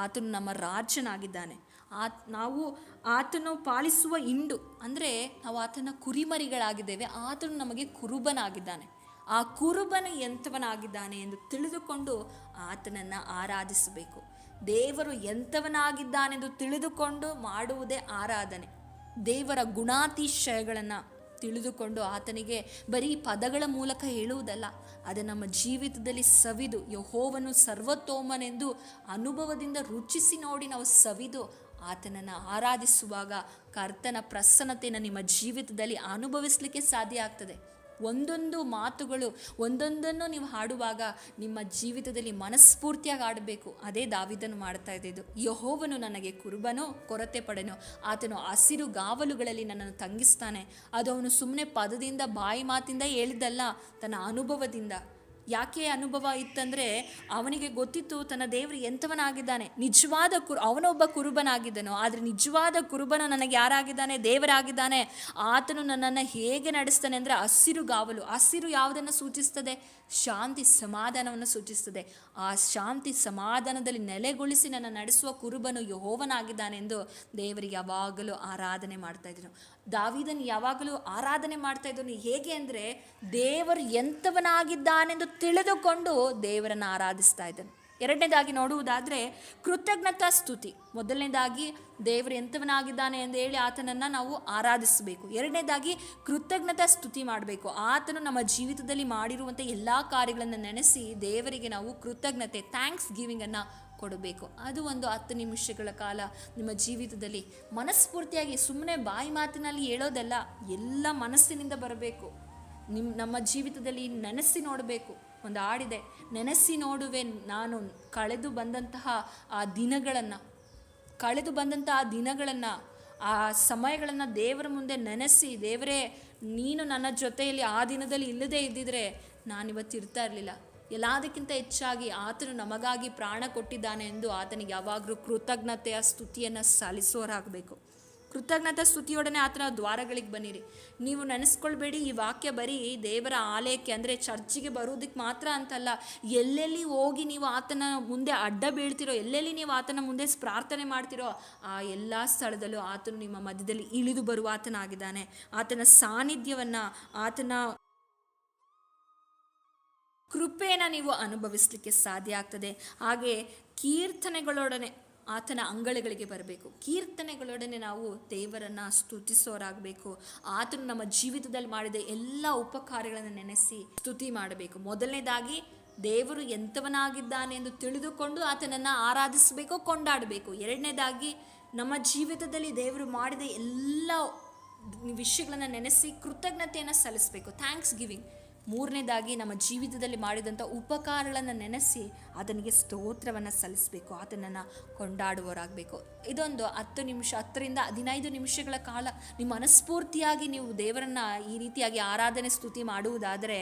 ಆತನು ನಮ್ಮ ರಾಜನಾಗಿದ್ದಾನೆ. ನಾವು ಆತನು ಪಾಲಿಸುವ ಹಿಂಡು, ಅಂದರೆ ನಾವು ಆತನ ಕುರಿಮರಿಗಳಾಗಿದ್ದೇವೆ. ಆತನು ನಮಗೆ ಕುರುಬನಾಗಿದ್ದಾನೆ. ಆ ಕುರುಬನು ಎಂಥವನಾಗಿದ್ದಾನೆ ಎಂದು ತಿಳಿದುಕೊಂಡು ಆತನನ್ನು ಆರಾಧಿಸಬೇಕು. ದೇವರು ಎಂಥವನಾಗಿದ್ದಾನೆಂದು ತಿಳಿದುಕೊಂಡು ಮಾಡುವುದೇ ಆರಾಧನೆ. ದೇವರ ಗುಣಾತಿಶಯಗಳನ್ನು ತಿಳಿದುಕೊಂಡು ಆತನಿಗೆ ಬರೀ ಪದಗಳ ಮೂಲಕ ಹೇಳುವುದಲ್ಲ, ಅದು ನಮ್ಮ ಜೀವಿತದಲ್ಲಿ ಸವಿದು, ಯೆಹೋವನು ಸರ್ವತೋಮನೆಂದು ಅನುಭವದಿಂದ ರುಚಿಸಿ ನೋಡಿ ನಾವು ಸವಿದು ಆತನನ್ನು ಆರಾಧಿಸುವಾಗ ಕರ್ತನ ಪ್ರಸನ್ನತೆಯನ್ನು ನಿಮ್ಮ ಜೀವಿತದಲ್ಲಿ ಅನುಭವಿಸಲಿಕ್ಕೆ ಸಾಧ್ಯ ಆಗ್ತದೆ. ಒಂದೊಂದು ಮಾತುಗಳು, ಒಂದೊಂದನ್ನು ನೀವು ಹಾಡುವಾಗ ನಿಮ್ಮ ಜೀವಿತದಲ್ಲಿ ಮನಸ್ಫೂರ್ತಿಯಾಗಿ ಆಡಬೇಕು. ಅದೇ ದಾವೀದನು ಮಾಡ್ತಾ ಇದ್ದಿದ್ದು. ಯೆಹೋವನು ನನಗೆ ಕುರುಬನೋ, ಕೊರತೆ ಪಡೆನೋ. ಆತನು ಹಸಿರು ಗಾವಲುಗಳಲ್ಲಿ ನನ್ನನ್ನು ತಂಗಿಸ್ತಾನೆ. ಅದು ಅವನು ಸುಮ್ಮನೆ ಪದದಿಂದ, ಬಾಯಿ ಮಾತಿಂದ ಹೇಳಿದ್ದಲ್ಲ, ತನ್ನ ಅನುಭವದಿಂದ. ಯಾಕೆ ಅನುಭವ ಇತ್ತಂದರೆ ಅವನಿಗೆ ಗೊತ್ತಿತ್ತು ತನ್ನ ದೇವರು ಎಂಥವನಾಗಿದ್ದಾನೆ. ನಿಜವಾದ ಅವನೊಬ್ಬ ಕುರುಬನಾಗಿದ್ದನು, ಆದರೆ ನಿಜವಾದ ಕುರುಬನ ನನಗೆ ಯಾರಾಗಿದ್ದಾನೆ? ದೇವರಾಗಿದ್ದಾನೆ. ಆತನು ನನ್ನನ್ನು ಹೇಗೆ ನಡೆಸ್ತಾನೆ ಅಂದರೆ ಹಸಿರು ಗಾವಲು. ಹಸಿರು ಯಾವುದನ್ನು ಸೂಚಿಸ್ತದೆ? ಶಾಂತಿ ಸಮಾಧಾನವನ್ನು ಸೂಚಿಸ್ತದೆ. ಆ ಶಾಂತಿ ಸಮಾಧಾನದಲ್ಲಿ ನೆಲೆಗೊಳಿಸಿ ನನ್ನ ನಡೆಸುವ ಕುರುಬನು ಯೆಹೋವನಾಗಿದ್ದಾನೆ ಎಂದು ದೇವರಿಗೆ ಯಾವಾಗಲೂ ಆರಾಧನೆ ಮಾಡ್ತಾ ಇದ್ದನು. ದಾವೀದನು ಯಾವಾಗಲೂ ಆರಾಧನೆ ಮಾಡ್ತಾ ಇದ್ದನು. ಹೇಗೆ ಅಂದರೆ ದೇವರು ಎಂಥವನಾಗಿದ್ದಾನೆಂದು ತಿಳಿದುಕೊಂಡು ದೇವರನ್ನು ಆರಾಧಿಸ್ತಾ ಇದ್ದನು. ಎರಡನೇದಾಗಿ ನೋಡುವುದಾದರೆ ಕೃತಜ್ಞತಾ ಸ್ತುತಿ. ಮೊದಲನೇದಾಗಿ ದೇವರು ಎಂಥವನಾಗಿದ್ದಾನೆ ಎಂದು ಹೇಳಿ ಆತನನ್ನು ನಾವು ಆರಾಧಿಸಬೇಕು. ಎರಡನೇದಾಗಿ ಕೃತಜ್ಞತಾ ಸ್ತುತಿ ಮಾಡಬೇಕು. ಆತನು ನಮ್ಮ ಜೀವಿತದಲ್ಲಿ ಮಾಡಿರುವಂಥ ಎಲ್ಲ ಕಾರ್ಯಗಳನ್ನು ನೆನೆಸಿ ದೇವರಿಗೆ ನಾವು ಕೃತಜ್ಞತೆ, ಥ್ಯಾಂಕ್ಸ್ ಗಿವಿಂಗನ್ನು ಕೊಡಬೇಕು. ಅದು ಒಂದು 10 ನಿಮಿಷಗಳ ಕಾಲ ನಿಮ್ಮ ಜೀವಿತದಲ್ಲಿ ಮನಸ್ಫೂರ್ತಿಯಾಗಿ, ಸುಮ್ಮನೆ ಬಾಯಿ ಮಾತಿನಲ್ಲಿ ಹೇಳೋದಲ್ಲ, ಎಲ್ಲ ಮನಸ್ಸಿನಿಂದ ಬರಬೇಕು. ನಮ್ಮ ಜೀವಿತದಲ್ಲಿ ನೆನೆಸಿ ನೋಡಬೇಕು. ಒಂದು ಹಾಡಿದೆ, ನೆನೆಸಿ ನೋಡುವೆ ನಾನು ಕಳೆದು ಬಂದಂತಹ ಆ ದಿನಗಳನ್ನು, ಆ ಸಮಯಗಳನ್ನು ದೇವರ ಮುಂದೆ ನೆನೆಸಿ, ದೇವರೇ ನೀನು ನನ್ನ ಜೊತೆಯಲ್ಲಿ ಆ ದಿನದಲ್ಲಿ ಇಲ್ಲದೇ ಇದ್ದಿದ್ರೆ ನಾನಿವತ್ತು ಇರ್ತಾ ಇರಲಿಲ್ಲ. ಎಲ್ಲದಕ್ಕಿಂತ ಹೆಚ್ಚಾಗಿ ಆತನು ನಮಗಾಗಿ ಪ್ರಾಣ ಕೊಟ್ಟಿದ್ದಾನೆ ಎಂದು ಆತನಿಗೆ ಯಾವಾಗಲೂ ಕೃತಜ್ಞತೆಯ ಸ್ತುತಿಯನ್ನು ಸಲ್ಲಿಸೋರಾಗಬೇಕು. ಕೃತಜ್ಞತಾ ಸ್ತುತಿಯೊಡನೆ ಆತನ ದ್ವಾರಗಳಿಗೆ ಬನ್ನಿರಿ. ನೀವು ನೆನೆಸ್ಕೊಳ್ಬೇಡಿ, ಈ ವಾಕ್ಯ ಬರೀ ದೇವರ ಆಲಯಕ್ಕೆ ಅಂದರೆ ಚರ್ಚಿಗೆ ಬರೋದಕ್ಕೆ ಮಾತ್ರ ಅಂತಲ್ಲ. ಎಲ್ಲೆಲ್ಲಿ ಹೋಗಿ ನೀವು ಆತನ ಮುಂದೆ ಅಡ್ಡ ಬೀಳ್ತಿರೋ, ಎಲ್ಲೆಲ್ಲಿ ನೀವು ಆತನ ಮುಂದೆ ಪ್ರಾರ್ಥನೆ ಮಾಡ್ತಿರೋ, ಆ ಎಲ್ಲ ಸ್ಥಳದಲ್ಲೂ ಆತನು ನಿಮ್ಮ ಮಧ್ಯದಲ್ಲಿ ಇಳಿದು ಬರುವ ಆತನಾಗಿದ್ದಾನೆ. ಆತನ ಸಾನ್ನಿಧ್ಯವನ್ನು, ಆತನ ಕೃಪೆಯನ್ನು ನೀವು ಅನುಭವಿಸಲಿಕ್ಕೆ ಸಾಧ್ಯ ಆಗ್ತದೆ. ಹಾಗೆ ಕೀರ್ತನೆಗಳೊಡನೆ ಆತನ ಅಂಗಳಗಳಿಗೆ ಬರಬೇಕು. ಕೀರ್ತನೆಗಳೊಡನೆ ನಾವು ದೇವರನ್ನು ಸ್ತುತಿಸೋರಾಗಬೇಕು. ಆತನು ನಮ್ಮ ಜೀವಿತದಲ್ಲಿ ಮಾಡಿದ ಎಲ್ಲ ಉಪಕಾರಗಳನ್ನು ನೆನೆಸಿ ಸ್ತುತಿ ಮಾಡಬೇಕು. ಮೊದಲನೇದಾಗಿ ದೇವರು ಎಂಥವನಾಗಿದ್ದಾನೆ ಎಂದು ತಿಳಿದುಕೊಂಡು ಆತನನ್ನು ಆರಾಧಿಸಬೇಕು, ಕೊಂಡಾಡಬೇಕು. ಎರಡನೇದಾಗಿ ನಮ್ಮ ಜೀವಿತದಲ್ಲಿ ದೇವರು ಮಾಡಿದ ಎಲ್ಲ ವಿಷಯಗಳನ್ನು ನೆನೆಸಿ ಕೃತಜ್ಞತೆಯನ್ನು ಸಲ್ಲಿಸಬೇಕು, ಥ್ಯಾಂಕ್ಸ್ ಗಿವಿಂಗ್. ಮೂರನೇದಾಗಿ ನಮ್ಮ ಜೀವಿತದಲ್ಲಿ ಮಾಡಿದಂಥ ಉಪಕಾರಗಳನ್ನು ನೆನೆಸಿ ಆತನಿಗೆ ಸ್ತೋತ್ರವನ್ನು ಸಲ್ಲಿಸಬೇಕು, ಆತನನ್ನು ಕೊಂಡಾಡುವವರಾಗಬೇಕು. ಇದೊಂದು 10ರಿಂದ 15 ನಿಮಿಷಗಳ ಕಾಲ ನಿಮ್ಮ ಮನಸ್ಫೂರ್ತಿಯಾಗಿ ನೀವು ದೇವರನ್ನು ಈ ರೀತಿಯಾಗಿ ಆರಾಧನೆ ಸ್ತುತಿ ಮಾಡುವುದಾದರೆ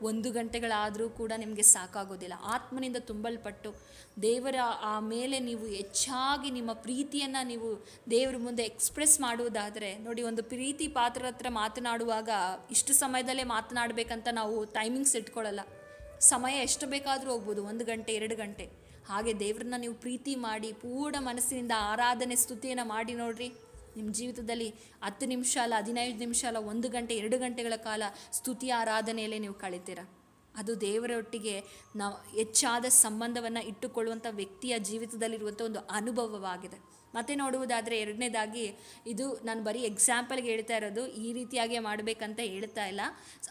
1 ಗಂಟೆಗಳಾದರೂ ಕೂಡ ನಿಮಗೆ ಸಾಕಾಗೋದಿಲ್ಲ. ಆತ್ಮನಿಂದ ತುಂಬಲ್ಪಟ್ಟು ದೇವರ ಆ ಮೇಲೆ ನೀವು ಹೆಚ್ಚಾಗಿ ನಿಮ್ಮ ಪ್ರೀತಿಯನ್ನು ನೀವು ದೇವರ ಮುಂದೆ ಎಕ್ಸ್ಪ್ರೆಸ್ ಮಾಡುವುದಾದರೆ, ನೋಡಿ, ಒಂದು ಪ್ರೀತಿ ಪಾತ್ರ ಹತ್ರ ಮಾತನಾಡುವಾಗ ಇಷ್ಟು ಸಮಯದಲ್ಲೇ ಮಾತನಾಡಬೇಕಂತ ನಾವು ಟೈಮಿಂಗ್ಸ್ ಇಟ್ಕೊಳ್ಳಲ್ಲ. ಸಮಯ ಎಷ್ಟು ಬೇಕಾದರೂ ಹೋಗ್ಬೋದು, 1 ಗಂಟೆ 2 ಗಂಟೆ. ಹಾಗೆ ದೇವ್ರನ್ನ ನೀವು ಪ್ರೀತಿ ಮಾಡಿ ಪೂರ್ಣ ಮನಸ್ಸಿನಿಂದ ಆರಾಧನೆ ಸ್ತುತಿಯನ್ನು ಮಾಡಿ ನೋಡ್ರಿ. ನಿಮ್ಮ ಜೀವಿತದಲ್ಲಿ 10 ನಿಮಿಷ ಅಲ್ಲ, 15 ನಿಮಿಷ ಅಲ್ಲ, 1 ಗಂಟೆ 2 ಗಂಟೆಗಳ ಕಾಲ ಸ್ತುತಿ ಆರಾಧನೆಯಲ್ಲೇ ನೀವು ಕಳೀತೀರ. ಅದು ದೇವರೊಟ್ಟಿಗೆ ನಾವು ಹೆಚ್ಚಾದ ಸಂಬಂಧವನ್ನು ಇಟ್ಟುಕೊಳ್ಳುವಂಥ ವ್ಯಕ್ತಿಯ ಜೀವಿತದಲ್ಲಿರುವಂಥ ಒಂದು ಅನುಭವವಾಗಿದೆ. ಮತ್ತೆ ನೋಡುವುದಾದರೆ ಎರಡನೇದಾಗಿ, ಇದು ನಾನು ಬರೀ ಎಕ್ಸಾಂಪಲ್ಗೆ ಹೇಳ್ತಾ ಇರೋದು, ಈ ರೀತಿಯಾಗಿ ಮಾಡಬೇಕಂತ ಹೇಳ್ತಾ ಇಲ್ಲ.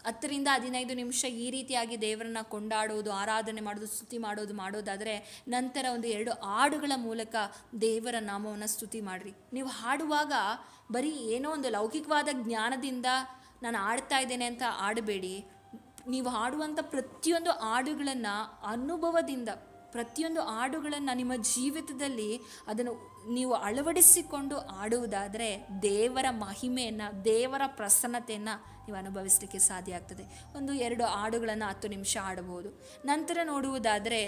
10ರಿಂದ 15 ನಿಮಿಷ ಈ ರೀತಿಯಾಗಿ ದೇವರನ್ನ ಕೊಂಡಾಡೋದು, ಆರಾಧನೆ ಮಾಡೋದು, ಸ್ತುತಿ ಮಾಡೋದಾದರೆ ನಂತರ ಒಂದು 2 ಹಾಡುಗಳ ಮೂಲಕ ದೇವರ ನಾಮವನ್ನು ಸ್ತುತಿ ಮಾಡಿರಿ. ನೀವು ಹಾಡುವಾಗ ಬರೀ ಏನೋ ಒಂದು ಲೌಕಿಕವಾದ ಜ್ಞಾನದಿಂದ ನಾನು ಆಡ್ತಾ ಇದ್ದೇನೆ ಅಂತ ಆಡಬೇಡಿ. ನೀವು ಹಾಡುವಂಥ ಪ್ರತಿಯೊಂದು ಹಾಡುಗಳನ್ನು ಅನುಭವದಿಂದ, ಪ್ರತಿಯೊಂದು ಹಾಡುಗಳನ್ನು ನಿಮ್ಮ ಜೀವಿತದಲ್ಲಿ ಅದನ್ನು ನೀವು ಅಳವಡಿಸಿಕೊಂಡು ಆಡುವುದಾದರೆ ದೇವರ ಮಹಿಮೆಯನ್ನು, ದೇವರ ಪ್ರಸನ್ನತೆಯನ್ನು ನೀವು ಅನುಭವಿಸಲಿಕ್ಕೆ ಸಾಧ್ಯ ಆಗ್ತದೆ. 1-2 ಹಾಡುಗಳನ್ನು 10 ನಿಮಿಷ ಆಡಬಹುದು. ನಂತರ ನೋಡುವುದಾದರೆ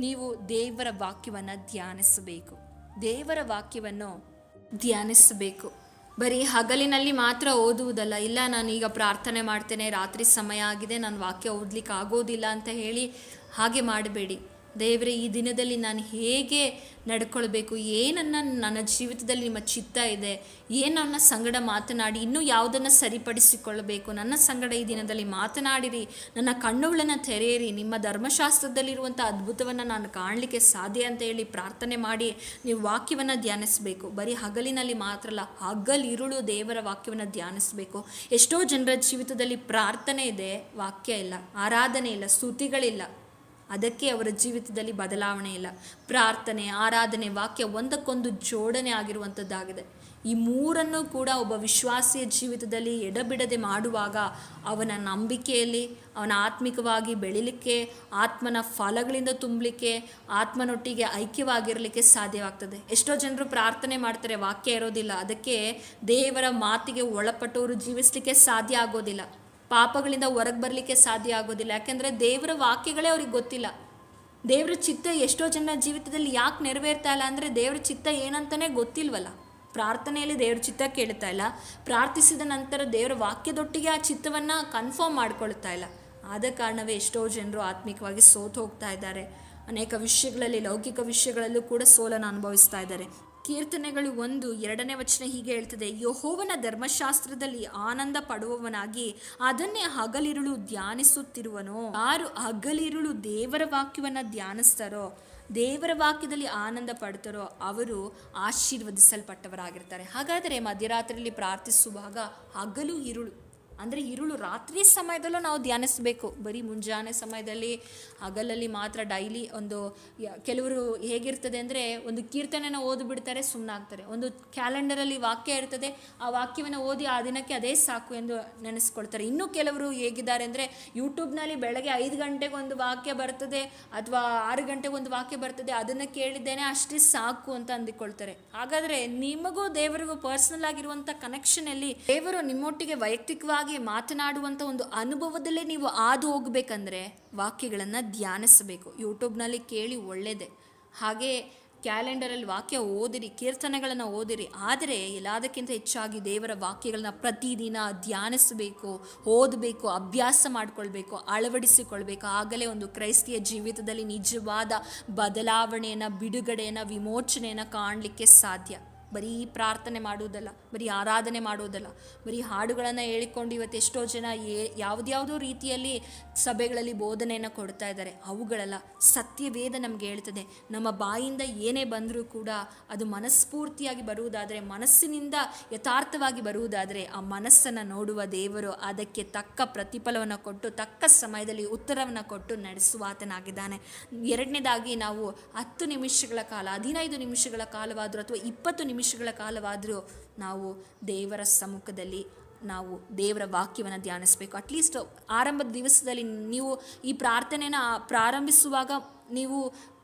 ನೀವು ದೇವರ ವಾಕ್ಯವನ್ನು ಧ್ಯಾನಿಸಬೇಕು. ದೇವರ ವಾಕ್ಯವನ್ನು ಧ್ಯಾನಿಸಬೇಕು. ಬರೀ ಹಗಲಿನಲ್ಲಿ ಮಾತ್ರ ಓದುವುದಲ್ಲ. ಇಲ್ಲ, ನಾನೀಗ ಪ್ರಾರ್ಥನೆ ಮಾಡ್ತೇನೆ, ರಾತ್ರಿ ಸಮಯ ಆಗಿದೆ, ನಾನು ವಾಕ್ಯ ಓದಲಿಕ್ಕೆ ಆಗೋದಿಲ್ಲ ಅಂತ ಹೇಳಿ ಹಾಗೆ ಮಾಡಬೇಡಿ. ದೇವರೇ, ಈ ದಿನದಲ್ಲಿ ನಾನು ಹೇಗೆ ನಡ್ಕೊಳ್ಬೇಕು, ಏನನ್ನು ನನ್ನ ಜೀವಿತದಲ್ಲಿ ನಿಮ್ಮ ಚಿತ್ತ ಇದೆ, ಏನು ನನ್ನ ಸಂಗಡ ಮಾತನಾಡಿ, ಇನ್ನೂ ಯಾವುದನ್ನು ಸರಿಪಡಿಸಿಕೊಳ್ಳಬೇಕು, ನನ್ನ ಸಂಗಡ ಈ ದಿನದಲ್ಲಿ ಮಾತನಾಡಿರಿ, ನನ್ನ ಕಣ್ಣುಗಳನ್ನು ತೆರೆಯಿರಿ, ನಿಮ್ಮ ಧರ್ಮಶಾಸ್ತ್ರದಲ್ಲಿರುವಂಥ ಅದ್ಭುತವನ್ನು ನಾನು ಕಾಣಲಿಕ್ಕೆ ಸಾಧ್ಯ ಅಂತ ಹೇಳಿ ಪ್ರಾರ್ಥನೆ ಮಾಡಿ ನೀವು ವಾಕ್ಯವನ್ನು ಧ್ಯಾನಿಸಬೇಕು. ಬರೀ ಹಗಲಿನಲ್ಲಿ ಮಾತ್ರ ಅಲ್ಲ, ಹಗಲಿರುಳು ದೇವರ ವಾಕ್ಯವನ್ನು ಧ್ಯಾನಿಸಬೇಕು. ಎಷ್ಟೋ ಜನರ ಜೀವಿತದಲ್ಲಿ ಪ್ರಾರ್ಥನೆ ಇದೆ, ವಾಕ್ಯ ಇಲ್ಲ, ಆರಾಧನೆ ಇಲ್ಲ, ಸ್ತುತಿಗಳಿಲ್ಲ. ಅದಕ್ಕೆ ಅವರ ಜೀವಿತದಲ್ಲಿ ಬದಲಾವಣೆ ಇಲ್ಲ. ಪ್ರಾರ್ಥನೆ, ಆರಾಧನೆ, ವಾಕ್ಯ ಒಂದಕ್ಕೊಂದು ಜೋಡಣೆ ಆಗಿರುವಂಥದ್ದಾಗಿದೆ. ಈ ಮೂರನ್ನು ಕೂಡ ಒಬ್ಬ ವಿಶ್ವಾಸಿಯ ಜೀವಿತದಲ್ಲಿ ಎಡಬಿಡದೆ ಮಾಡುವಾಗ ಅವನ ನಂಬಿಕೆಯಲ್ಲಿ, ಅವನ ಆತ್ಮಿಕವಾಗಿ ಬೆಳಿಲಿಕ್ಕೆ, ಆತ್ಮನ ಫಲಗಳಿಂದ ತುಂಬಲಿಕ್ಕೆ, ಆತ್ಮನೊಟ್ಟಿಗೆ ಐಕ್ಯವಾಗಿರಲಿಕ್ಕೆ ಸಾಧ್ಯವಾಗ್ತದೆ. ಎಷ್ಟೋ ಜನರು ಪ್ರಾರ್ಥನೆ ಮಾಡ್ತಾರೆ, ವಾಕ್ಯ ಇರೋದಿಲ್ಲ. ಅದಕ್ಕೆ ದೇವರ ಮಾತಿಗೆ ಒಳಪಟ್ಟವರು ಜೀವಿಸಲಿಕ್ಕೆ ಸಾಧ್ಯ ಆಗೋದಿಲ್ಲ, ಪಾಪಗಳಿಂದ ಹೊರಗೆ ಬರಲಿಕ್ಕೆ ಸಾಧ್ಯ ಆಗೋದಿಲ್ಲ. ಯಾಕೆಂದರೆ ದೇವರ ವಾಕ್ಯಗಳೇ ಅವ್ರಿಗೆ ಗೊತ್ತಿಲ್ಲ. ದೇವರ ಚಿತ್ತ ಎಷ್ಟೋ ಜನ ಜೀವಿತದಲ್ಲಿ ಯಾಕೆ ನೆರವೇರ್ತಾ ಇಲ್ಲ ಅಂದರೆ ದೇವರ ಚಿತ್ತ ಏನಂತಲೇ ಗೊತ್ತಿಲ್ವಲ್ಲ. ಪ್ರಾರ್ಥನೆಯಲ್ಲಿ ದೇವ್ರ ಚಿತ್ತ ಕೇಳ್ತಾ ಇಲ್ಲ, ಪ್ರಾರ್ಥಿಸಿದ ನಂತರ ದೇವರ ವಾಕ್ಯದೊಟ್ಟಿಗೆ ಆ ಚಿತ್ತವನ್ನು ಕನ್ಫರ್ಮ್ ಮಾಡ್ಕೊಳ್ತಾ ಇಲ್ಲ. ಆದ ಕಾರಣವೇ ಎಷ್ಟೋ ಜನರು ಆತ್ಮಿಕವಾಗಿ ಸೋತು ಹೋಗ್ತಾ ಇದ್ದಾರೆ. ಅನೇಕ ವಿಷಯಗಳಲ್ಲಿ, ಲೌಕಿಕ ವಿಷಯಗಳಲ್ಲೂ ಕೂಡ ಸೋಲನ್ನು ಅನುಭವಿಸ್ತಾ ಇದ್ದಾರೆ. ಕೀರ್ತನೆಗಳು 1:2 ವಚನ ಹೀಗೆ ಹೇಳ್ತದೆ: ಯೆಹೋವನ ಧರ್ಮಶಾಸ್ತ್ರದಲ್ಲಿ ಆನಂದ ಪಡುವವನಾಗಿ ಅದನ್ನೇ ಹಗಲಿರುಳು ಧ್ಯಾನಿಸುತ್ತಿರುವನು. ಯಾರು ಹಗಲಿರುಳು ದೇವರ ವಾಕ್ಯವನ್ನು ಧ್ಯಾನಿಸ್ತಾರೋ, ದೇವರ ವಾಕ್ಯದಲ್ಲಿ ಆನಂದ ಪಡ್ತಾರೋ ಅವರು ಆಶೀರ್ವದಿಸಲ್ಪಟ್ಟವರಾಗಿರ್ತಾರೆ. ಹಾಗಾದರೆ ಮಧ್ಯರಾತ್ರಿಯಲ್ಲಿ ಪ್ರಾರ್ಥಿಸುವಾಗ ಹಗಲು ಇರುಳು ಅಂದರೆ ಇರುಳು, ರಾತ್ರಿ ಸಮಯದಲ್ಲೂ ನಾವು ಧ್ಯಾನಿಸಬೇಕು. ಬರೀ ಮುಂಜಾನೆ ಸಮಯದಲ್ಲಿ, ಹಗಲಲ್ಲಿ ಮಾತ್ರ ಡೈಲಿ ಕೆಲವರು ಹೇಗಿರ್ತದೆ ಅಂದರೆ ಒಂದು ಕೀರ್ತನೆನ ಓದಿಬಿಡ್ತಾರೆ, ಸುಮ್ಮನಾಗ್ತಾರೆ. ಒಂದು ಕ್ಯಾಲೆಂಡರಲ್ಲಿ ವಾಕ್ಯ ಇರ್ತದೆ, ಆ ವಾಕ್ಯವನ್ನು ಓದಿ ಆ ದಿನಕ್ಕೆ ಅದೇ ಸಾಕು ಎಂದು ನೆನೆಸ್ಕೊಳ್ತಾರೆ. ಇನ್ನೂ ಕೆಲವರು ಹೇಗಿದ್ದಾರೆ ಅಂದರೆ ಯೂಟ್ಯೂಬ್ನಲ್ಲಿ ಬೆಳಗ್ಗೆ 5 ಗಂಟೆಗೆ ಒಂದು ವಾಕ್ಯ ಬರ್ತದೆ ಅಥವಾ 6 ಗಂಟೆಗೆ ಒಂದು ವಾಕ್ಯ ಬರ್ತದೆ, ಅದನ್ನು ಕೇಳಿದ್ದೇನೆ ಅಷ್ಟೇ ಸಾಕು ಅಂತ ಅಂದುಕೊಳ್ತಾರೆ. ಹಾಗಾದರೆ ನಿಮಗೂ ದೇವರಿಗೂ ಪರ್ಸನಲ್ ಆಗಿರುವಂಥ ಕನೆಕ್ಷನಲ್ಲಿ ದೇವರು ನಿಮ್ಮೊಟ್ಟಿಗೆ ವೈಯಕ್ತಿಕವಾಗಿ ಮಾತನಾಡುವಂಥ ಒಂದು ಅನುಭವದಲ್ಲೇ ನೀವು ಹಾದು ಹೋಗಬೇಕಂದ್ರೆ ವಾಕ್ಯಗಳನ್ನು ಧ್ಯಾನಿಸಬೇಕು. ಯೂಟ್ಯೂಬ್ನಲ್ಲಿ ಕೇಳಿ ಒಳ್ಳೆಯದೇ, ಹಾಗೆ ಕ್ಯಾಲೆಂಡರಲ್ಲಿ ವಾಕ್ಯ ಓದಿರಿ, ಕೀರ್ತನೆಗಳನ್ನು ಓದಿರಿ. ಆದರೆ ಎಲ್ಲದಕ್ಕಿಂತ ಹೆಚ್ಚಾಗಿ ದೇವರ ವಾಕ್ಯಗಳನ್ನ ಪ್ರತಿದಿನ ಧ್ಯಾನಿಸಬೇಕು, ಓದಬೇಕು, ಅಭ್ಯಾಸ ಮಾಡಿಕೊಳ್ಬೇಕು, ಅಳವಡಿಸಿಕೊಳ್ಬೇಕು. ಆಗಲೇ ಒಂದು ಕ್ರೈಸ್ತಿಯ ಜೀವಿತದಲ್ಲಿ ನಿಜವಾದ ಬದಲಾವಣೆಯನ್ನು, ಬಿಡುಗಡೆಯನ್ನು, ವಿಮೋಚನೆಯನ್ನು ಕಾಣಲಿಕ್ಕೆ ಸಾಧ್ಯ. ಬರೀ ಪ್ರಾರ್ಥನೆ ಮಾಡುವುದಲ್ಲ, ಬರೀ ಆರಾಧನೆ ಮಾಡುವುದಲ್ಲ, ಬರೀ ಹಾಡುಗಳನ್ನು ಹೇಳಿಕೊಂಡು ಇವತ್ತು ಎಷ್ಟೋ ಜನ ಯಾವುದ್ಯಾವುದೋ ರೀತಿಯಲ್ಲಿ ಸಭೆಗಳಲ್ಲಿ ಬೋಧನೆಯನ್ನು ಕೊಡ್ತಾ ಇದ್ದಾರೆ. ಅವುಗಳಲ್ಲ, ಸತ್ಯವೇದ ನಮಗೆ ಹೇಳ್ತದೆ, ನಮ್ಮ ಬಾಯಿಂದ ಏನೇ ಬಂದರೂ ಕೂಡ ಅದು ಮನಸ್ಫೂರ್ತಿಯಾಗಿ ಬರುವುದಾದರೆ, ಮನಸ್ಸಿನಿಂದ ಯಥಾರ್ಥವಾಗಿ ಬರುವುದಾದರೆ ಆ ಮನಸ್ಸನ್ನು ನೋಡುವ ದೇವರು ಅದಕ್ಕೆ ತಕ್ಕ ಪ್ರತಿಫಲವನ್ನು ಕೊಟ್ಟು, ತಕ್ಕ ಸಮಯದಲ್ಲಿ ಉತ್ತರವನ್ನು ಕೊಟ್ಟು ನಡೆಸುವಾತನಾಗಿದ್ದಾನೆ. ಎರಡನೇದಾಗಿ ನಾವು 10 ನಿಮಿಷಗಳ ಕಾಲ, 15 ನಿಮಿಷಗಳ ಕಾಲವಾದರೂ ಅಥವಾ 20 ನಿಮಿಷಗಳ ಕಾಲವಾದರೂ ನಾವು ದೇವರ ಸಮ್ಮುಖದಲ್ಲಿ ನಾವು ದೇವರ ವಾಕ್ಯವನ್ನು ಧ್ಯಾನಿಸಬೇಕು. ಅಟ್ಲೀಸ್ಟ್ ಆರಂಭದ ದಿವಸದಲ್ಲಿ ನೀವು ಈ ಪ್ರಾರ್ಥನೆಯನ್ನು ಪ್ರಾರಂಭಿಸುವಾಗ ನೀವು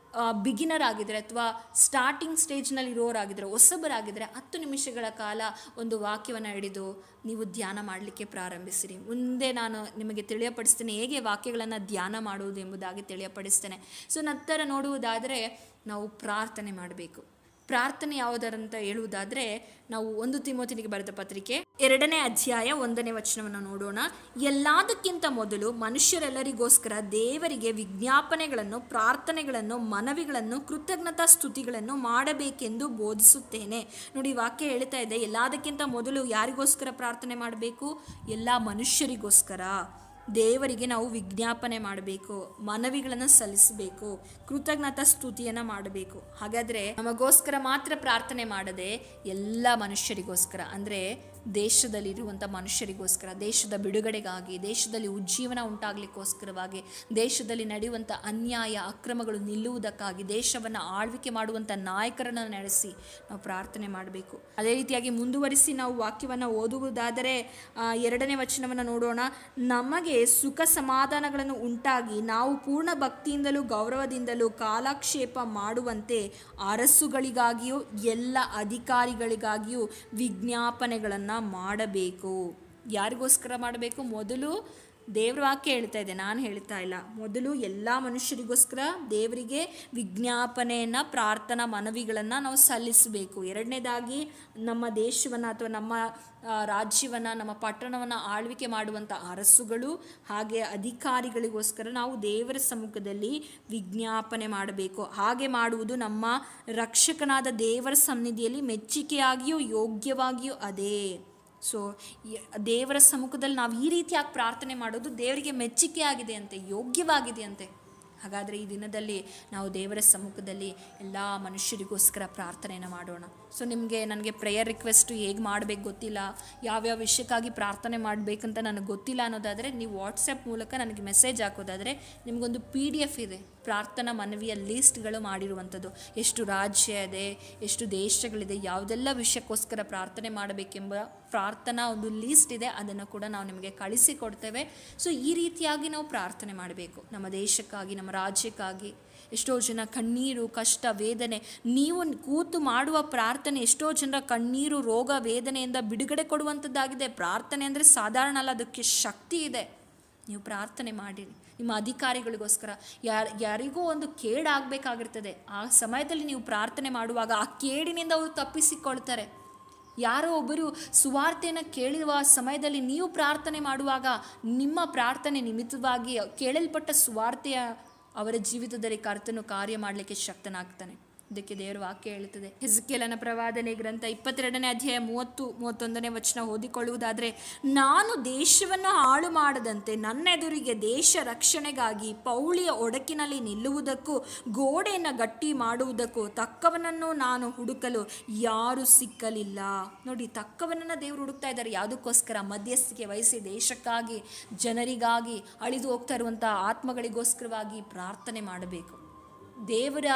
ಬಿಗಿನರ್ ಆಗಿದ್ದರೆ ಅಥವಾ ಸ್ಟಾರ್ಟಿಂಗ್ ಸ್ಟೇಜ್ನಲ್ಲಿ ಇರೋರಾಗಿದ್ದರೆ, ಹೊಸಬರಾಗಿದ್ದರೆ 10 ನಿಮಿಷಗಳ ಕಾಲ ಒಂದು ವಾಕ್ಯವನ್ನು ಹಿಡಿದು ನೀವು ಧ್ಯಾನ ಮಾಡಲಿಕ್ಕೆ ಪ್ರಾರಂಭಿಸಿರಿ. ಮುಂದೆ ನಾನು ನಿಮಗೆ ತಿಳಿಯಪಡಿಸ್ತೇನೆ ಹೇಗೆ ವಾಕ್ಯಗಳನ್ನು ಧ್ಯಾನ ಮಾಡುವುದು ಎಂಬುದಾಗಿ ತಿಳಿಯಪಡಿಸ್ತೇನೆ. ಸೊ ನಂತರ ನೋಡುವುದಾದರೆ ನಾವು ಪ್ರಾರ್ಥನೆ ಮಾಡಬೇಕು. ಪ್ರಾರ್ಥನೆ ಯಾವುದರಂತ ಹೇಳುವುದಾದರೆ ನಾವು 1 ತಿಮೋಥಿಯನಿಗೆ ಬರೆದ ಪತ್ರಿಕೆ 2ನೇ ಅಧ್ಯಾಯ 1ನೇ ವಚನವನ್ನು ನೋಡೋಣ. ಎಲ್ಲದಕ್ಕಿಂತ ಮೊದಲು ಮನುಷ್ಯರೆಲ್ಲರಿಗೋಸ್ಕರ ದೇವರಿಗೆ ವಿಜ್ಞಾಪನೆಗಳನ್ನು, ಪ್ರಾರ್ಥನೆಗಳನ್ನು, ಮನವಿಗಳನ್ನು, ಕೃತಜ್ಞತಾ ಸ್ತುತಿಗಳನ್ನು ಮಾಡಬೇಕೆಂದು ಬೋಧಿಸುತ್ತೇನೆ. ನೋಡಿ, ವಾಕ್ಯ ಹೇಳ್ತಾ ಇದೆ, ಎಲ್ಲದಕ್ಕಿಂತ ಮೊದಲು ಯಾರಿಗೋಸ್ಕರ ಪ್ರಾರ್ಥನೆ ಮಾಡಬೇಕು? ಎಲ್ಲ ಮನುಷ್ಯರಿಗೋಸ್ಕರ ದೇವರಿಗೆ ನಾವು ವಿಜ್ಞಾಪನೆ ಮಾಡಬೇಕು, ಮನವಿಗಳನ್ನು ಸಲ್ಲಿಸಬೇಕು, ಕೃತಜ್ಞತಾ ಸ್ತುತಿಯನ್ನು ಮಾಡಬೇಕು. ಹಾಗಾದರೆ ನಮಗೋಸ್ಕರ ಮಾತ್ರ ಪ್ರಾರ್ಥನೆ ಮಾಡದೆ ಎಲ್ಲ ಮನುಷ್ಯರಿಗೋಸ್ಕರ, ಅಂದರೆ ದೇಶದಲ್ಲಿರುವಂಥ ಮನುಷ್ಯರಿಗೋಸ್ಕರ, ದೇಶದ ಬಿಡುಗಡೆಗಾಗಿ, ದೇಶದಲ್ಲಿ ಉಜ್ಜೀವನ ಉಂಟಾಗಲಿಕ್ಕೋಸ್ಕರವಾಗಿ, ದೇಶದಲ್ಲಿ ನಡೆಯುವಂಥ ಅನ್ಯಾಯ ಅಕ್ರಮಗಳು ನಿಲ್ಲುವುದಕ್ಕಾಗಿ, ದೇಶವನ್ನು ಆಳ್ವಿಕೆ ಮಾಡುವಂಥ ನಾಯಕರನ್ನು ನಡೆಸಿ ನಾವು ಪ್ರಾರ್ಥನೆ ಮಾಡಬೇಕು. ಅದೇ ರೀತಿಯಾಗಿ ಮುಂದುವರಿಸಿ ನಾವು ವಾಕ್ಯವನ್ನು ಓದುವುದಾದರೆ 2ನೇ ವಚನವನ್ನು ನೋಡೋಣ. ನಮಗೆ ಸುಖ ಸಮಾಧಾನಗಳನ್ನು ಉಂಟಾಗಿ ನಾವು ಪೂರ್ಣ ಭಕ್ತಿಯಿಂದಲೂ ಗೌರವದಿಂದಲೂ ಕಾಲಕ್ಷೇಪ ಮಾಡುವಂತೆ ಅರಸುಗಳಿಗಾಗಿಯೂ ಎಲ್ಲ ಅಧಿಕಾರಿಗಳಿಗಾಗಿಯೂ ವಿಜ್ಞಾಪನೆಗಳನ್ನು ಮಾಡಬೇಕು. ಯಾರಿಗೋಸ್ಕರ ಮಾಡಬೇಕು? ಮೊದಲು ದೇವ್ರ ವಾಕ್ಯ ಹೇಳ್ತಾ ಇದೆ, ನಾನು ಹೇಳ್ತಾ ಇಲ್ಲ. ಮೊದಲು ಎಲ್ಲ ಮನುಷ್ಯರಿಗೋಸ್ಕರ ದೇವರಿಗೆ ವಿಜ್ಞಾಪನೆಯನ್ನು, ಪ್ರಾರ್ಥನಾ ಮನವಿಗಳನ್ನು ನಾವು ಸಲ್ಲಿಸಬೇಕು. 2ನೇದಾಗಿ ನಮ್ಮ ದೇಶವನ್ನು ಅಥವಾ ನಮ್ಮ ರಾಜ್ಯವನ್ನು, ನಮ್ಮ ಪಟ್ಟಣವನ್ನು ಆಳ್ವಿಕೆ ಮಾಡುವಂಥ ಅರಸುಗಳು ಹಾಗೆ ಅಧಿಕಾರಿಗಳಿಗೋಸ್ಕರ ನಾವು ದೇವರ ಸಮ್ಮುಖದಲ್ಲಿ ವಿಜ್ಞಾಪನೆ ಮಾಡಬೇಕು. ಹಾಗೆ ಮಾಡುವುದು ನಮ್ಮ ರಕ್ಷಕನಾದ ದೇವರ ಸನ್ನಿಧಿಯಲ್ಲಿ ಮೆಚ್ಚುಗೆಯಾಗಿಯೂ ಯೋಗ್ಯವಾಗಿಯೂ ಅದೇ. ಸೊ ದೇವರ ಸಮ್ಮುಖದಲ್ಲಿ ನಾವು ಈ ರೀತಿಯಾಗಿ ಪ್ರಾರ್ಥನೆ ಮಾಡೋದು ದೇವರಿಗೆ ಮೆಚ್ಚುಗೆ ಆಗಿದೆ ಅಂತೆ, ಯೋಗ್ಯವಾಗಿದೆ ಅಂತೆ. ಹಾಗಾದರೆ ಈ ದಿನದಲ್ಲಿ ನಾವು ದೇವರ ಸಮ್ಮುಖದಲ್ಲಿ ಎಲ್ಲ ಮನುಷ್ಯರಿಗೋಸ್ಕರ ಪ್ರಾರ್ಥನೆಯನ್ನು ಮಾಡೋಣ. ಸೊ ನನಗೆ ಪ್ರೇಯರ್ ರಿಕ್ವೆಸ್ಟು ಹೇಗೆ ಮಾಡಬೇಕು ಗೊತ್ತಿಲ್ಲ, ಯಾವ್ಯಾವ ವಿಷಯಕ್ಕಾಗಿ ಪ್ರಾರ್ಥನೆ ಮಾಡಬೇಕಂತ ನನಗೆ ಗೊತ್ತಿಲ್ಲ ಅನ್ನೋದಾದರೆ ನೀವು ವಾಟ್ಸಪ್ ಮೂಲಕ ನನಗೆ ಮೆಸೇಜ್ ಹಾಕೋದಾದರೆ ನಿಮಗೊಂದು PDF ಇದೆ, ಪ್ರಾರ್ಥನಾ ಮನವಿಯ ಲೀಸ್ಟ್ಗಳು ಮಾಡಿರುವಂಥದ್ದು. ಎಷ್ಟು ರಾಜ್ಯ ಇದೆ, ಎಷ್ಟು ದೇಶಗಳಿದೆ, ಯಾವುದೆಲ್ಲ ವಿಷಯಕ್ಕೋಸ್ಕರ ಪ್ರಾರ್ಥನೆ ಮಾಡಬೇಕೆಂಬ ಪ್ರಾರ್ಥನಾ ಒಂದು ಲೀಸ್ಟ್ ಇದೆ, ಅದನ್ನು ಕೂಡ ನಾವು ನಿಮಗೆ ಕಳಿಸಿಕೊಡ್ತೇವೆ. ಸೊ ಈ ರೀತಿಯಾಗಿ ನಾವು ಪ್ರಾರ್ಥನೆ ಮಾಡಬೇಕು, ನಮ್ಮ ದೇಶಕ್ಕಾಗಿ, ನಮ್ಮ ರಾಜ್ಯಕ್ಕಾಗಿ. ಎಷ್ಟೋ ಜನ ಕಣ್ಣೀರು, ಕಷ್ಟ, ವೇದನೆ, ನೀವು ಕೂತು ಮಾಡುವ ಪ್ರಾರ್ಥನೆ ಎಷ್ಟೋ ಜನರ ಕಣ್ಣೀರು, ರೋಗ, ವೇದನೆಯಿಂದ ಬಿಡುಗಡೆ ಕೊಡುವಂಥದ್ದಾಗಿದೆ. ಪ್ರಾರ್ಥನೆ ಅಂದರೆ ಸಾಧಾರಣ ಅಲ್ಲ, ಅದಕ್ಕೆ ಶಕ್ತಿ ಇದೆ. ನೀವು ಪ್ರಾರ್ಥನೆ ಮಾಡಿರಿ. ನಿಮ್ಮ ಅಧಿಕಾರಿಗಳಿಗೋಸ್ಕರ ಯಾರಿಗೂ ಒಂದು ಕೇಡಾಗಬೇಕಾಗಿರ್ತದೆ, ಆ ಸಮಯದಲ್ಲಿ ನೀವು ಪ್ರಾರ್ಥನೆ ಮಾಡುವಾಗ ಆ ಕೇಡಿನಿಂದ ಅವರು ತಪ್ಪಿಸಿಕೊಳ್ತಾರೆ. ಯಾರೋ ಒಬ್ಬರು ಸುವಾರ್ತೆಯನ್ನು ಕೇಳುವ ಸಮಯದಲ್ಲಿ ನೀವು ಪ್ರಾರ್ಥನೆ ಮಾಡುವಾಗ ನಿಮ್ಮ ಪ್ರಾರ್ಥನೆ ನಿಮಿತ್ತವಾಗಿ ಕೇಳಲ್ಪಟ್ಟ ಸುವಾರ್ತೆಯ ಅವರ ಜೀವಿತದಲ್ಲಿ ಕರ್ತನು ಕಾರ್ಯ ಮಾಡಲಿಕ್ಕೆ ಶಕ್ತನಾಗ್ತಾನೆ. ಇದಕ್ಕೆ ದೇವರ ವಾಕ್ಯ ಹೇಳುತ್ತದೆ. ಹೆಜ್ಕೇಲನ ಪ್ರವಾದನೆ ಗ್ರಂಥ 22ನೇ ಅಧ್ಯಾಯ 30-31ನೇ ವಚನ ಓದಿಕೊಳ್ಳುವುದಾದರೆ, ನಾನು ದೇಶವನ್ನು ಹಾಳು ಮಾಡದಂತೆ ನನ್ನೆದುರಿಗೆ ದೇಶ ರಕ್ಷಣೆಗಾಗಿ ಪೌಳಿಯ ಒಡಕಿನಲ್ಲಿ ನಿಲ್ಲುವುದಕ್ಕೂ ಗೋಡೆಯನ್ನು ಗಟ್ಟಿ ಮಾಡುವುದಕ್ಕೂ ತಕ್ಕವನನ್ನು ನಾನು ಹುಡುಕಲು ಯಾರೂ ಸಿಕ್ಕಲಿಲ್ಲ. ನೋಡಿ, ತಕ್ಕವನನ್ನು ದೇವರು ಹುಡುಕ್ತಾ ಇದ್ದಾರೆ. ಯಾವುದಕ್ಕೋಸ್ಕರ? ಮಧ್ಯಸ್ಥಿಕೆ ವಹಿಸಿ ದೇಶಕ್ಕಾಗಿ, ಜನರಿಗಾಗಿ, ಅಳಿದು ಹೋಗ್ತಾ ಇರುವಂಥ ಆತ್ಮಗಳಿಗೋಸ್ಕರವಾಗಿ ಪ್ರಾರ್ಥನೆ ಮಾಡಬೇಕು. ದೇವರ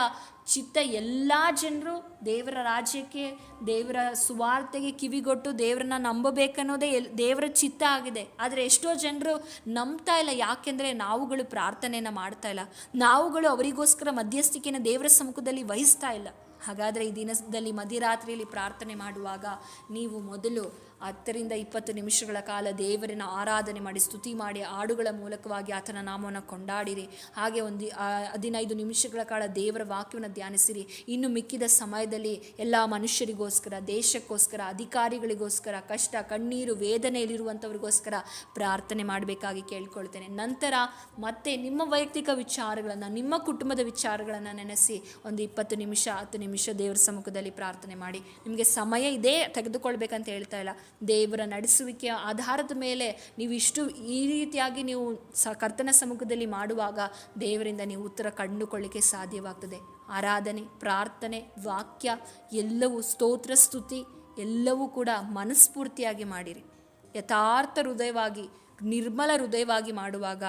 ಚಿತ್ತ ಎಲ್ಲ ಜನರು ದೇವರ ರಾಜ್ಯಕ್ಕೆ, ದೇವರ ಸುವಾರ್ತೆಗೆ ಕಿವಿಗೊಟ್ಟು ದೇವರನ್ನ ನಂಬಬೇಕನ್ನೋದೇ ದೇವರ ಚಿತ್ತ ಆಗಿದೆ. ಆದರೆ ಎಷ್ಟೋ ಜನರು ನಂಬ್ತಾ ಇಲ್ಲ. ಯಾಕೆಂದರೆ ನಾವುಗಳು ಪ್ರಾರ್ಥನೆಯನ್ನು ಮಾಡ್ತಾ ಇಲ್ಲ, ನಾವುಗಳು ಅವರಿಗೋಸ್ಕರ ಮಧ್ಯಸ್ಥಿಕೆಯನ್ನು ದೇವರ ಸಮ್ಮುಖದಲ್ಲಿ ವಹಿಸ್ತಾ ಇಲ್ಲ. ಹಾಗಾದರೆ ಈ ದಿನದಲ್ಲಿ ಮಧ್ಯರಾತ್ರಿಯಲ್ಲಿ ಪ್ರಾರ್ಥನೆ ಮಾಡುವಾಗ ನೀವು ಮೊದಲು 10-20 ನಿಮಿಷಗಳ ಕಾಲ ದೇವರನ್ನು ಆರಾಧನೆ ಮಾಡಿ, ಸ್ತುತಿ ಮಾಡಿ, ಹಾಡುಗಳ ಮೂಲಕವಾಗಿ ಆತನ ನಾಮವನ್ನು ಕೊಂಡಾಡಿರಿ. ಹಾಗೆ 15 ನಿಮಿಷಗಳ ಕಾಲ ದೇವರ ವಾಕ್ಯವನ್ನು ಧ್ಯಾನಿಸಿರಿ. ಇನ್ನು ಮಿಕ್ಕಿದ ಸಮಯದಲ್ಲಿ ಎಲ್ಲ ಮನುಷ್ಯರಿಗೋಸ್ಕರ, ದೇಶಕ್ಕೋಸ್ಕರ, ಅಧಿಕಾರಿಗಳಿಗೋಸ್ಕರ, ಕಷ್ಟ, ಕಣ್ಣೀರು, ವೇದನೆಯಲ್ಲಿರುವಂಥವ್ರಿಗೋಸ್ಕರ ಪ್ರಾರ್ಥನೆ ಮಾಡಬೇಕಾಗಿ ಕೇಳ್ಕೊಳ್ತೇನೆ. ನಂತರ ಮತ್ತೆ ನಿಮ್ಮ ವೈಯಕ್ತಿಕ ವಿಚಾರಗಳನ್ನು, ನಿಮ್ಮ ಕುಟುಂಬದ ವಿಚಾರಗಳನ್ನು ನೆನೆಸಿ ಒಂದು 20 ನಿಮಿಷ 10 ನಿಮಿಷ ದೇವರ ಸಮ್ಮುಖದಲ್ಲಿ ಪ್ರಾರ್ಥನೆ ಮಾಡಿ. ನಿಮಗೆ ಸಮಯ ಇದೇ ತೆಗೆದುಕೊಳ್ಬೇಕಂತ ಹೇಳ್ತಾ ಇಲ್ಲ. ದೇವರ ನಡೆಸುವಿಕೆಯ ಆಧಾರದ ಮೇಲೆ ನೀವು ಈ ರೀತಿಯಾಗಿ ನೀವು ಕರ್ತನ ಸಮ್ಮುಖದಲ್ಲಿ ಮಾಡುವಾಗ ದೇವರಿಂದ ನೀವು ಉತ್ತರ ಕಂಡುಕೊಳ್ಳಿಕ್ಕೆ ಸಾಧ್ಯವಾಗ್ತದೆ. ಆರಾಧನೆ, ಪ್ರಾರ್ಥನೆ, ವಾಕ್ಯ ಎಲ್ಲವೂ, ಸ್ತೋತ್ರ, ಸ್ತುತಿ ಎಲ್ಲವೂ ಕೂಡ ಮನಸ್ಫೂರ್ತಿಯಾಗಿ ಮಾಡಿರಿ. ಯಥಾರ್ಥ ಹೃದಯವಾಗಿ, ನಿರ್ಮಲ ಹೃದಯವಾಗಿ ಮಾಡುವಾಗ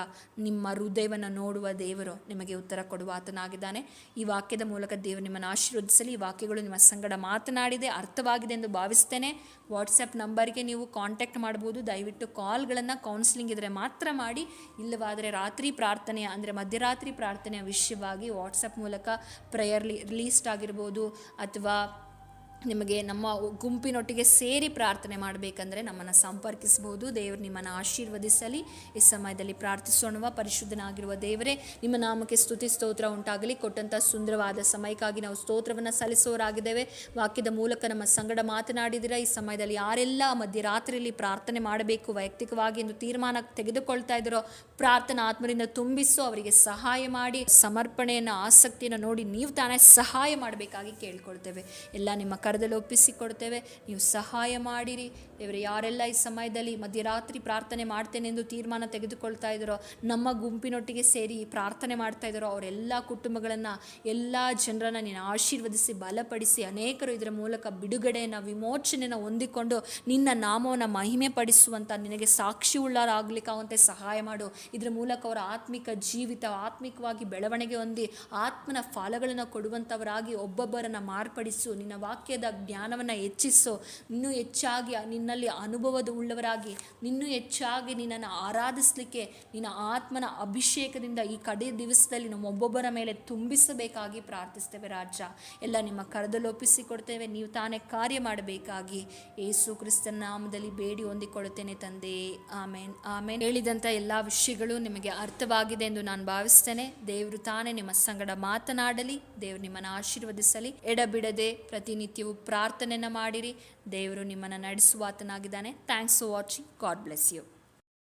ನಿಮ್ಮ ಹೃದಯವನ್ನು ನೋಡುವ ದೇವರು ನಿಮಗೆ ಉತ್ತರ ಕೊಡುವ ಆತನಾಗಿದ್ದಾನೆ. ಈ ವಾಕ್ಯದ ಮೂಲಕ ದೇವರು ನಿಮ್ಮನ್ನು ಆಶೀರ್ವದಿಸಲಿ. ಈ ವಾಕ್ಯಗಳು ನಿಮ್ಮ ಸಂಗಡ ಮಾತನಾಡಿದೆ, ಅರ್ಥವಾಗಿದೆ ಎಂದು ಭಾವಿಸ್ತೇನೆ. ವಾಟ್ಸಪ್ ನಂಬರ್ಗೆ ನೀವು ಕಾಂಟ್ಯಾಕ್ಟ್ ಮಾಡ್ಬೋದು. ದಯವಿಟ್ಟು ಕಾಲ್ಗಳನ್ನು ಕೌನ್ಸಿಲಿಂಗ್ ಇದ್ದರೆ ಮಾತ್ರ ಮಾಡಿ, ಇಲ್ಲವಾದರೆ ರಾತ್ರಿ ಪ್ರಾರ್ಥನೆಯ ಅಂದರೆ ಮಧ್ಯರಾತ್ರಿ ಪ್ರಾರ್ಥನೆಯ ವಿಷಯವಾಗಿ ವಾಟ್ಸಪ್ ಮೂಲಕ ಪ್ರೇಯರ್ ಲೀಸ್ಟ್ ಆಗಿರ್ಬೋದು, ಅಥವಾ ನಿಮಗೆ ನಮ್ಮ ಗುಂಪಿನೊಟ್ಟಿಗೆ ಸೇರಿ ಪ್ರಾರ್ಥನೆ ಮಾಡಬೇಕಂದ್ರೆ ನಮ್ಮನ್ನು ಸಂಪರ್ಕಿಸ್ಬೋದು. ದೇವರು ನಿಮ್ಮನ್ನು ಆಶೀರ್ವದಿಸಲಿ. ಈ ಸಮಯದಲ್ಲಿ ಪ್ರಾರ್ಥಿಸೋಣ. ಪರಿಶುದ್ಧನಾಗಿರುವ ದೇವರೇ, ನಿಮ್ಮ ನಾಮಕ್ಕೆ ಸ್ತುತಿ ಸ್ತೋತ್ರ ಉಂಟಾಗಲಿ. ಕೊಟ್ಟಂಥ ಸುಂದರವಾದ ಸಮಯಕ್ಕಾಗಿ ನಾವು ಸ್ತೋತ್ರವನ್ನು ಸಲ್ಲಿಸೋರಾಗಿದ್ದೇವೆ. ವಾಕ್ಯದ ಮೂಲಕ ನಮ್ಮ ಸಂಗಡ ಮಾತನಾಡಿದಿರ. ಈ ಸಮಯದಲ್ಲಿ ಯಾರೆಲ್ಲ ಮಧ್ಯರಾತ್ರಿಯಲ್ಲಿ ಪ್ರಾರ್ಥನೆ ಮಾಡಬೇಕು ವೈಯಕ್ತಿಕವಾಗಿ ಎಂದು ತೀರ್ಮಾನ ತೆಗೆದುಕೊಳ್ತಾ ಇದ್ದರೋ ಪ್ರಾರ್ಥನಾ ಆತ್ಮರಿಂದ ತುಂಬಿಸೋ, ಅವರಿಗೆ ಸಹಾಯ ಮಾಡಿ, ಸಮರ್ಪಣೆಯನ್ನು, ಆಸಕ್ತಿಯನ್ನು ನೋಡಿ ನೀವು ತಾನೇ ಸಹಾಯ ಮಾಡಬೇಕಾಗಿ ಕೇಳ್ಕೊಳ್ತೇವೆ. ಎಲ್ಲ ನಿಮ್ಮ ಕರದಲ್ಲಿ ಒಪ್ಪಿಸಿಕೊಡ್ತೇವೆ. ನೀವು ಸಹಾಯ ಮಾಡಿರಿ ದೇವರೇ. ಯಾರೆಲ್ಲ ಈ ಸಮಯದಲ್ಲಿ ಮಧ್ಯರಾತ್ರಿ ಪ್ರಾರ್ಥನೆ ಮಾಡ್ತೇನೆ ಎಂದು ತೀರ್ಮಾನ ತೆಗೆದುಕೊಳ್ತಾ ಇದ್ದಾರೋ, ನಮ್ಮ ಗುಂಪಿನೊಟ್ಟಿಗೆ ಸೇರಿ ಪ್ರಾರ್ಥನೆ ಮಾಡ್ತಾ ಇದ್ದಾರೋ, ಅವರೆಲ್ಲ ಕುಟುಂಬಗಳನ್ನು, ಎಲ್ಲ ಜನರನ್ನು ನೀನು ಆಶೀರ್ವದಿಸಿ ಬಲಪಡಿಸಿ, ಅನೇಕರು ಇದರ ಮೂಲಕ ಬಿಡುಗಡೆಯನ್ನು, ವಿಮೋಚನೆಯನ್ನು ಹೊಂದಿಕೊಂಡು ನಿನ್ನ ನಾಮವನ್ನು ಮಹಿಮೆ ಪಡಿಸುವಂಥ, ನಿನಗೆ ಸಾಕ್ಷಿ ಉಳ್ಳರಾಗಲಿಕ್ಕಾಗುವಂತೆ ಸಹಾಯ ಮಾಡು. ಇದರ ಮೂಲಕ ಅವರ ಆತ್ಮಿಕ ಜೀವಿತ ಆತ್ಮಿಕವಾಗಿ ಬೆಳವಣಿಗೆ ಹೊಂದಿ ಆತ್ಮನ ಫಲಗಳನ್ನು ಕೊಡುವಂಥವರಾಗಿ ಒಬ್ಬೊಬ್ಬರನ್ನು ಮಾರ್ಪಡಿಸು. ನಿನ್ನ ವಾಕ್ಯದ ಜ್ಞಾನವನ್ನು ಹೆಚ್ಚಿಸು. ಇನ್ನೂ ಹೆಚ್ಚಾಗಿ ನಿನ್ನಲ್ಲಿ ಅನುಭವದ ಉಳ್ಳವರಾಗಿ, ಇನ್ನೂ ಹೆಚ್ಚಾಗಿ ನಿನ್ನನ್ನು ಆರಾಧಿಸಲಿಕ್ಕೆ ನಿನ್ನ ಆತ್ಮನ ಅಭಿಷೇಕದಿಂದ ಈ ಕಡೆ ದಿವಸದಲ್ಲಿ ನಮ್ಮ ಒಬ್ಬೊಬ್ಬರ ಮೇಲೆ ತುಂಬಿಸಬೇಕಾಗಿ ಪ್ರಾರ್ಥಿಸ್ತೇವೆ ರಾಜ. ಎಲ್ಲ ನಿಮ್ಮ ಕರದಲ್ಲಿ ಒಪ್ಪಿಸಿಕೊಡ್ತೇವೆ. ನೀವು ತಾನೇ ಕಾರ್ಯ ಮಾಡಬೇಕಾಗಿ ಯೇಸು ಕ್ರಿಸ್ತನ ನಾಮದಲ್ಲಿ ಬೇಡಿ ಹೊಂದಿಕೊಳ್ಳುತ್ತೇನೆ ತಂದೆ. ಆಮೇನ್ ಆಮೇನ್. ಹೇಳಿದಂಥ ಎಲ್ಲ ವಿಷಯಗಳು ನಿಮಗೆ ಅರ್ಥವಾಗಿದೆ ಎಂದು ನಾನು ಭಾವಿಸ್ತೇನೆ. ದೇವರು ತಾನೇ ನಿಮ್ಮ ಸಂಗಡ ಮಾತನಾಡಲಿ. ದೇವರು ನಿಮ್ಮನ್ನು ಆಶೀರ್ವದಿಸಲಿ. ಎಡಬಿಡದೆ ಪ್ರತಿನಿತ್ಯವೂ ಪ್ರಾರ್ಥನೆಯನ್ನು ಮಾಡಿರಿ. ದೇವರು ನಿಮ್ಮನ್ನು ನಡೆಸುವಾತನಾಗಿದ್ದಾನೆ. Thanks for watching. God bless you.